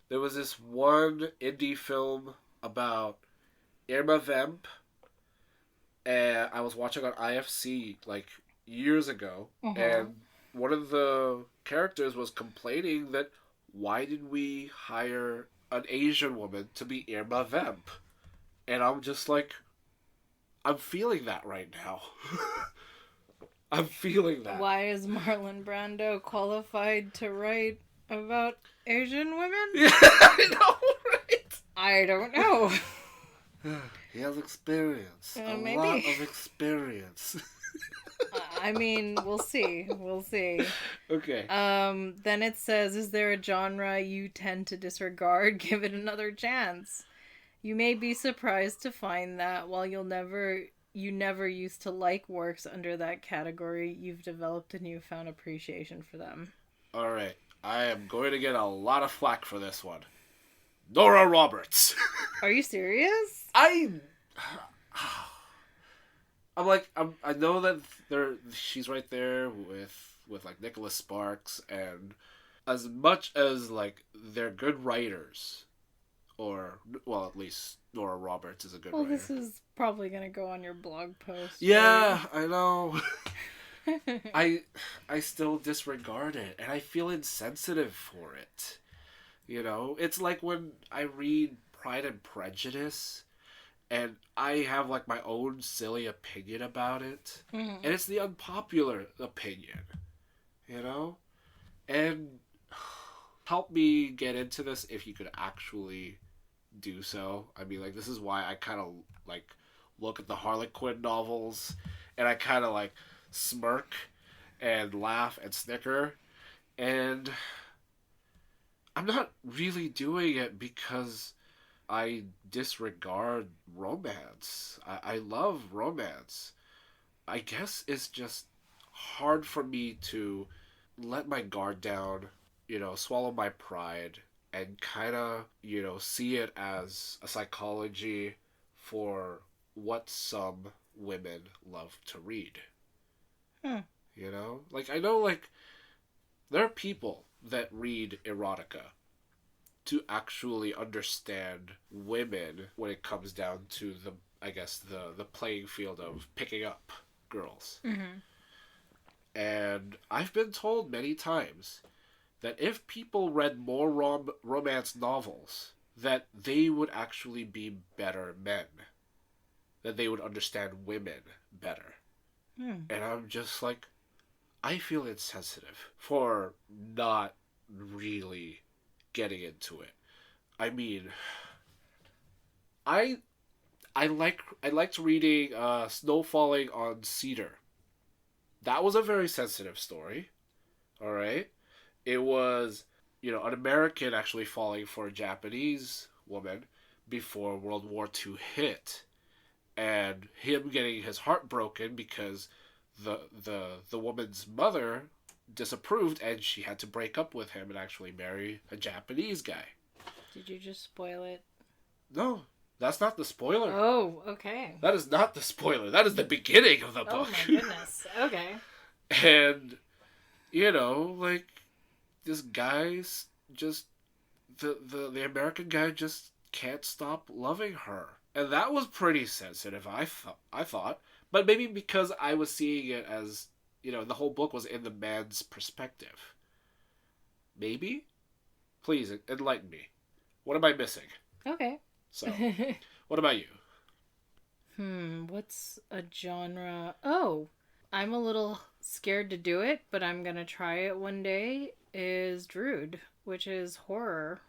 there was this one indie film about Irma Vemp, and I was watching on IFC like years ago, and one of the characters was complaining that why did we hire an Asian woman to be Irma Vemp? And I'm just like, I'm feeling that right now. I'm feeling that. Why is Marlon Brando qualified to write about Asian women? Yeah, I know, right? I don't know. He has experience. A Maybe. lot of experience. I mean, we'll see. We'll see. Okay. Then it says, is there a genre you tend to disregard? Give it another chance. You may be surprised to find that while you never used to like works under that category, you've developed a newfound appreciation for them. All right. I am going to get a lot of flack for this one. Nora Roberts. Are you serious? I know that she's right there with like Nicholas Sparks, and as much as like they're good writers, or well, at least Nora Roberts is a good writer. Well, this is probably gonna go on your blog post. Yeah, right? I know. I still disregard it, and I feel insensitive for it. You know, it's like when I read Pride and Prejudice, and I have like my own silly opinion about it, and it's the unpopular opinion, you know? And help me get into this if you could actually do so. I mean, like, this is why I kind of like look at the Harlequin novels, and I kind of like smirk and laugh and snicker, and I'm not really doing it because I disregard romance. I love romance. I guess it's just hard for me to let my guard down, you know, swallow my pride, and kind of, you know, see it as a psychology for what some women love to read. You know? Like, I know, like, there are people that read erotica to actually understand women when it comes down to the playing field of picking up girls. And I've been told many times that if people read more romance novels, that they would actually be better men. That they would understand women better. And I'm just like, I feel insensitive for not really getting into it. I mean, I liked reading Snow Falling on Cedar. That was a very sensitive story. All right, it was, you know, an American actually falling for a Japanese woman before World War II hit, and him getting his heart broken because the woman's mother disapproved, and she had to break up with him and actually marry a Japanese guy. Did you just spoil it? No, that's not the spoiler. Oh, okay. That is not the spoiler. That is the beginning of the book. Oh my goodness. Okay. And, you know, like, this guy's just, the American guy just can't stop loving her. And that was pretty sensitive, I thought. But maybe because I was seeing it as, you know, the whole book was in the man's perspective. Maybe? Please enlighten me. What am I missing? Okay. So, what about you? What's a genre? Oh, I'm a little scared to do it, but I'm gonna try it one day, is Druid, which is horror.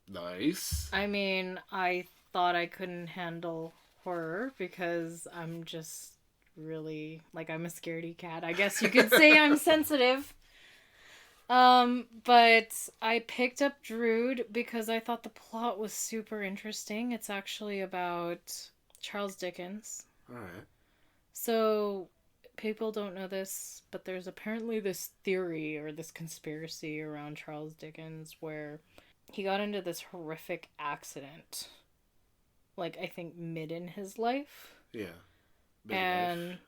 Nice. I mean, I thought I couldn't handle horror because I'm just really, like, I'm a scaredy cat. I guess you could say I'm sensitive. But I picked up Druid because I thought the plot was super interesting. It's actually about Charles Dickens. Alright. So, people don't know this, but there's apparently this theory or this conspiracy around Charles Dickens where he got into this horrific accident. Like, I think mid in his life. Yeah.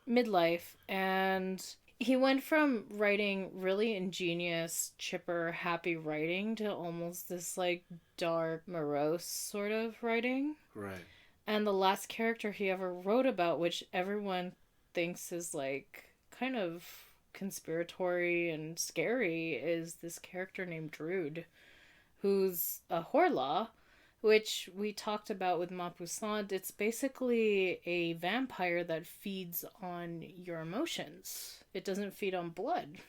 Midlife. And he went from writing really ingenious, chipper, happy writing to almost this, like, dark, morose sort of writing. Right. And the last character he ever wrote about, which everyone thinks is, like, kind of conspiratory and scary, is this character named Druid, who's a Horla, which we talked about with Maupassant. It's basically a vampire that feeds on your emotions. It doesn't feed on blood.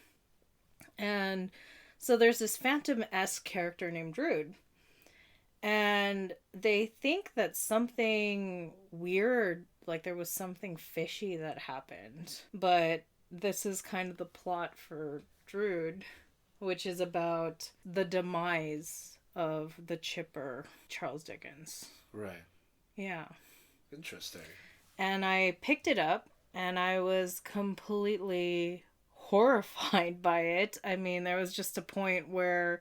And so there's this Phantom-esque character named Druid. And they think that something weird, like there was something fishy that happened. But this is kind of the plot for Druid, which is about the demise of the chipper Charles Dickens. Right. Yeah. Interesting. And I picked it up, and I was completely horrified by it. I mean, there was just a point where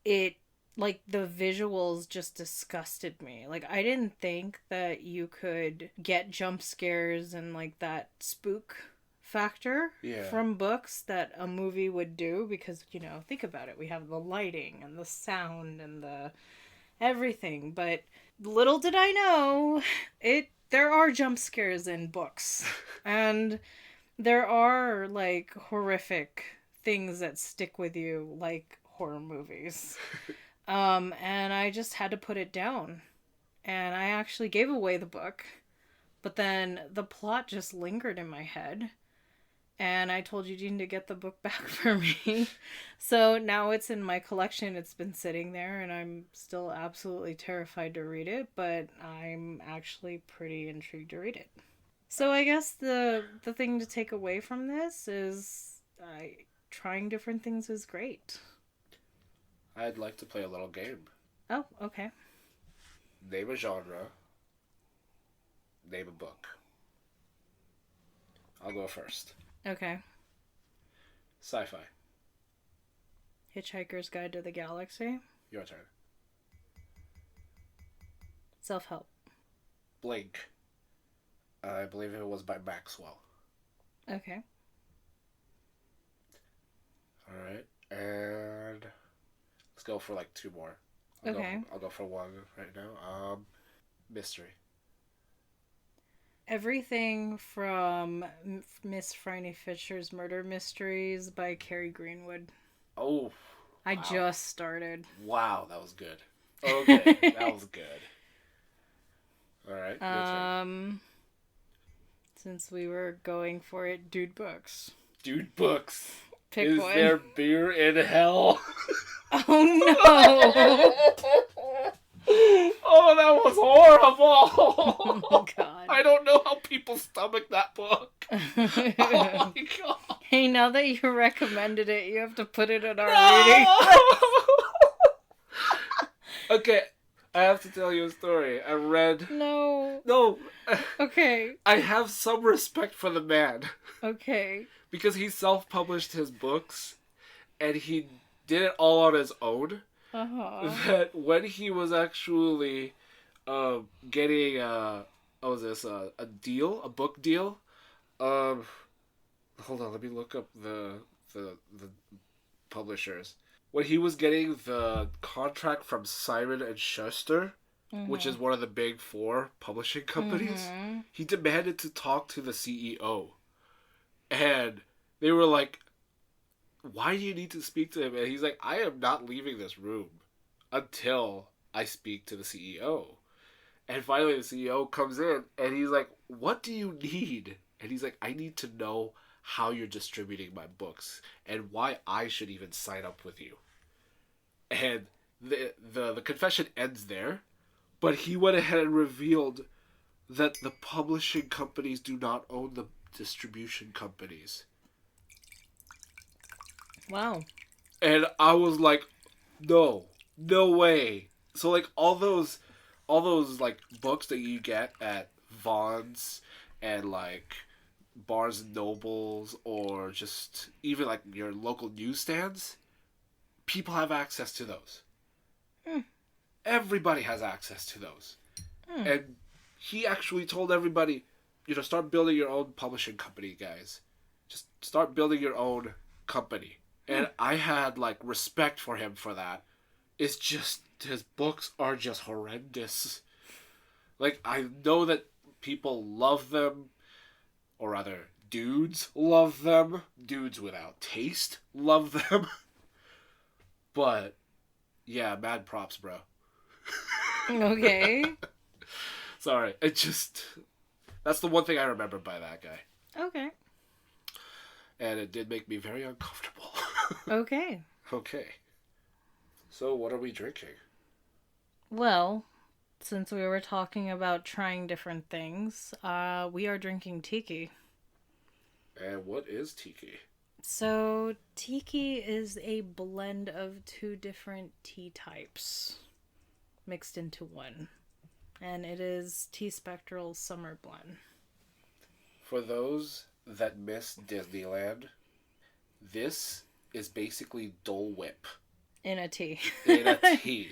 it, like, the visuals just disgusted me. Like, I didn't think that you could get jump scares and, like, that spook factor from books that a movie would do, because, you know, think about it, we have the lighting and the sound and the everything, but little did I know there are jump scares in books. And there are, like, horrific things that stick with you, like horror movies. And I just had to put it down, and I actually gave away the book, but then the plot just lingered in my head. And I told Eugene to get the book back for me. So now it's in my collection. It's been sitting there, and I'm still absolutely terrified to read it, but I'm actually pretty intrigued to read it. So I guess the thing to take away from this is trying different things is great. I'd like to play a little game. Oh, okay. Name a genre. Name a book. I'll go first. Okay. Sci-fi. Hitchhiker's Guide to the Galaxy. Your turn. Self-help. Blink. I believe it was by Maxwell. Okay. Alright. And let's go for like two more. I'll go for one right now. Mystery. Everything from Miss Franny Fisher's Murder Mysteries by Carrie Greenwood. Oh. I just started. Wow, that was good. Okay, that was good. Alright, your turn. Since we were going for it, Dude Books. Dude Books. Pick one. Is there beer in hell? Oh no! Oh, that was horrible! Oh my god. I don't know how people stomach that book. Oh my god. Hey, now that you recommended it, you have to put it in our reading. Okay, I have to tell you a story. I read... No. Okay. I have some respect for the man. Okay. Because he self-published his books, and he did it all on his own. Uh-huh. That when he was actually getting a deal, a book deal. Hold on, let me look up the publishers. When he was getting the contract from Simon and Schuster, which is one of the big four publishing companies, he demanded to talk to the CEO. And they were like, why do you need to speak to him? And he's like, I am not leaving this room until I speak to the CEO. And finally the CEO comes in and he's like, what do you need? And he's like, I need to know how you're distributing my books and why I should even sign up with you. And the confession ends there, but he went ahead and revealed that the publishing companies do not own the distribution companies. Wow. And I was like, no way. So like all those like books that you get at Vaughn's and like Barnes and Nobles or just even like your local newsstands, people have access to those. Everybody has access to those. And he actually told everybody, start building your own publishing company, guys. Just start building your own company. And I had like respect for him for that. It's just his books are just horrendous. Like, I know that people love them, or rather, dudes love them. Dudes without taste love them. But, yeah, mad props, bro. Okay. Sorry, that's the one thing I remember by that guy. Okay. And it did make me very uncomfortable. Okay. Okay. So, what are we drinking? Well, since we were talking about trying different things, we are drinking Tiki. And what is Tiki? So, Tiki is a blend of two different tea types mixed into one. And it is Spectral's Summer Blend. For those that miss Disneyland, this is basically Dole Whip. In a tea. In a tea.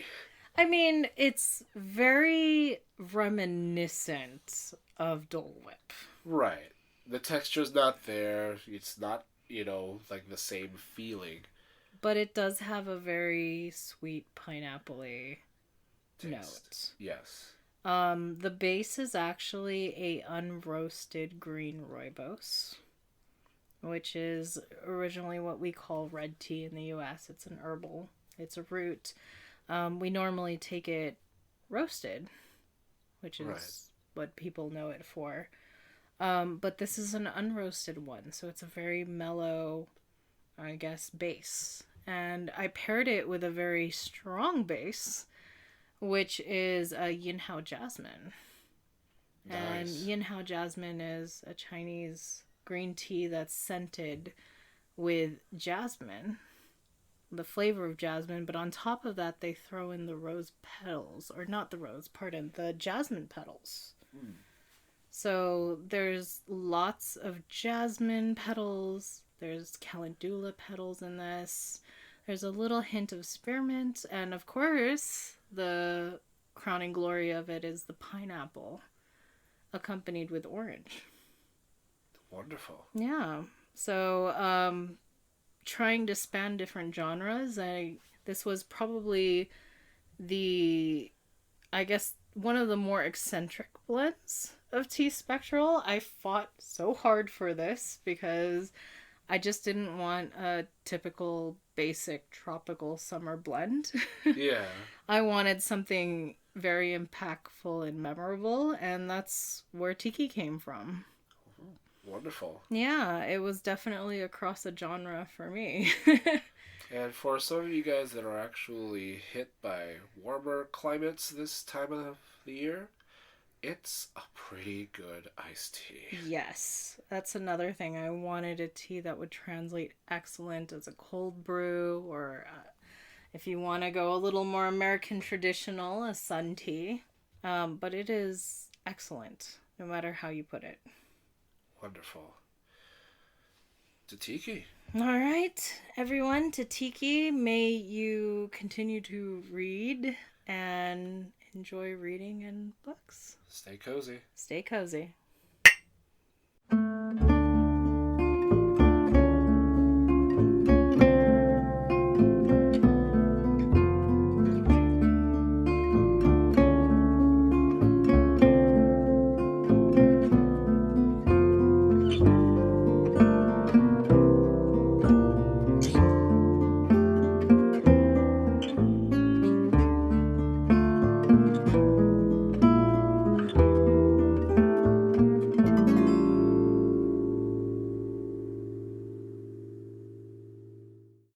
I mean, it's very reminiscent of Dole Whip. Right. The texture's not there. It's not, like the same feeling. But it does have a very sweet pineapple-y note. Yes. The base is actually a unroasted green rooibos, which is originally what we call red tea in the U.S. It's an herbal. It's a root. We normally take it roasted, which is what people know it for. But this is an unroasted one, so it's a very mellow, I guess, base. And I paired it with a very strong base, which is a Yinhao jasmine. Nice. And Yinhao jasmine is a Chinese green tea that's scented with jasmine, the flavor of jasmine, but on top of that they throw in the rose petals, or not the rose, pardon, the jasmine petals. So there's lots of jasmine petals, there's calendula petals in this, there's a little hint of spearmint, and of course the crowning glory of it is the pineapple accompanied with orange. Wonderful. Yeah. So, trying to span different genres, this was probably I guess, one of the more eccentric blends of Tea Spectral. I fought so hard for this because I just didn't want a typical basic tropical summer blend. Yeah. I wanted something very impactful and memorable, and that's where Tiki came from. Wonderful. Yeah, it was definitely across a genre for me. And for some of you guys that are actually hit by warmer climates this time of the year, it's a pretty good iced tea. Yes, that's another thing. I wanted a tea that would translate excellent as a cold brew, or if you want to go a little more American traditional, a sun tea. But it is excellent, no matter how you put it. Wonderful. To Tiki. All right, everyone, to Tiki. May you continue to read and enjoy reading and books. Stay cozy. Stay cozy.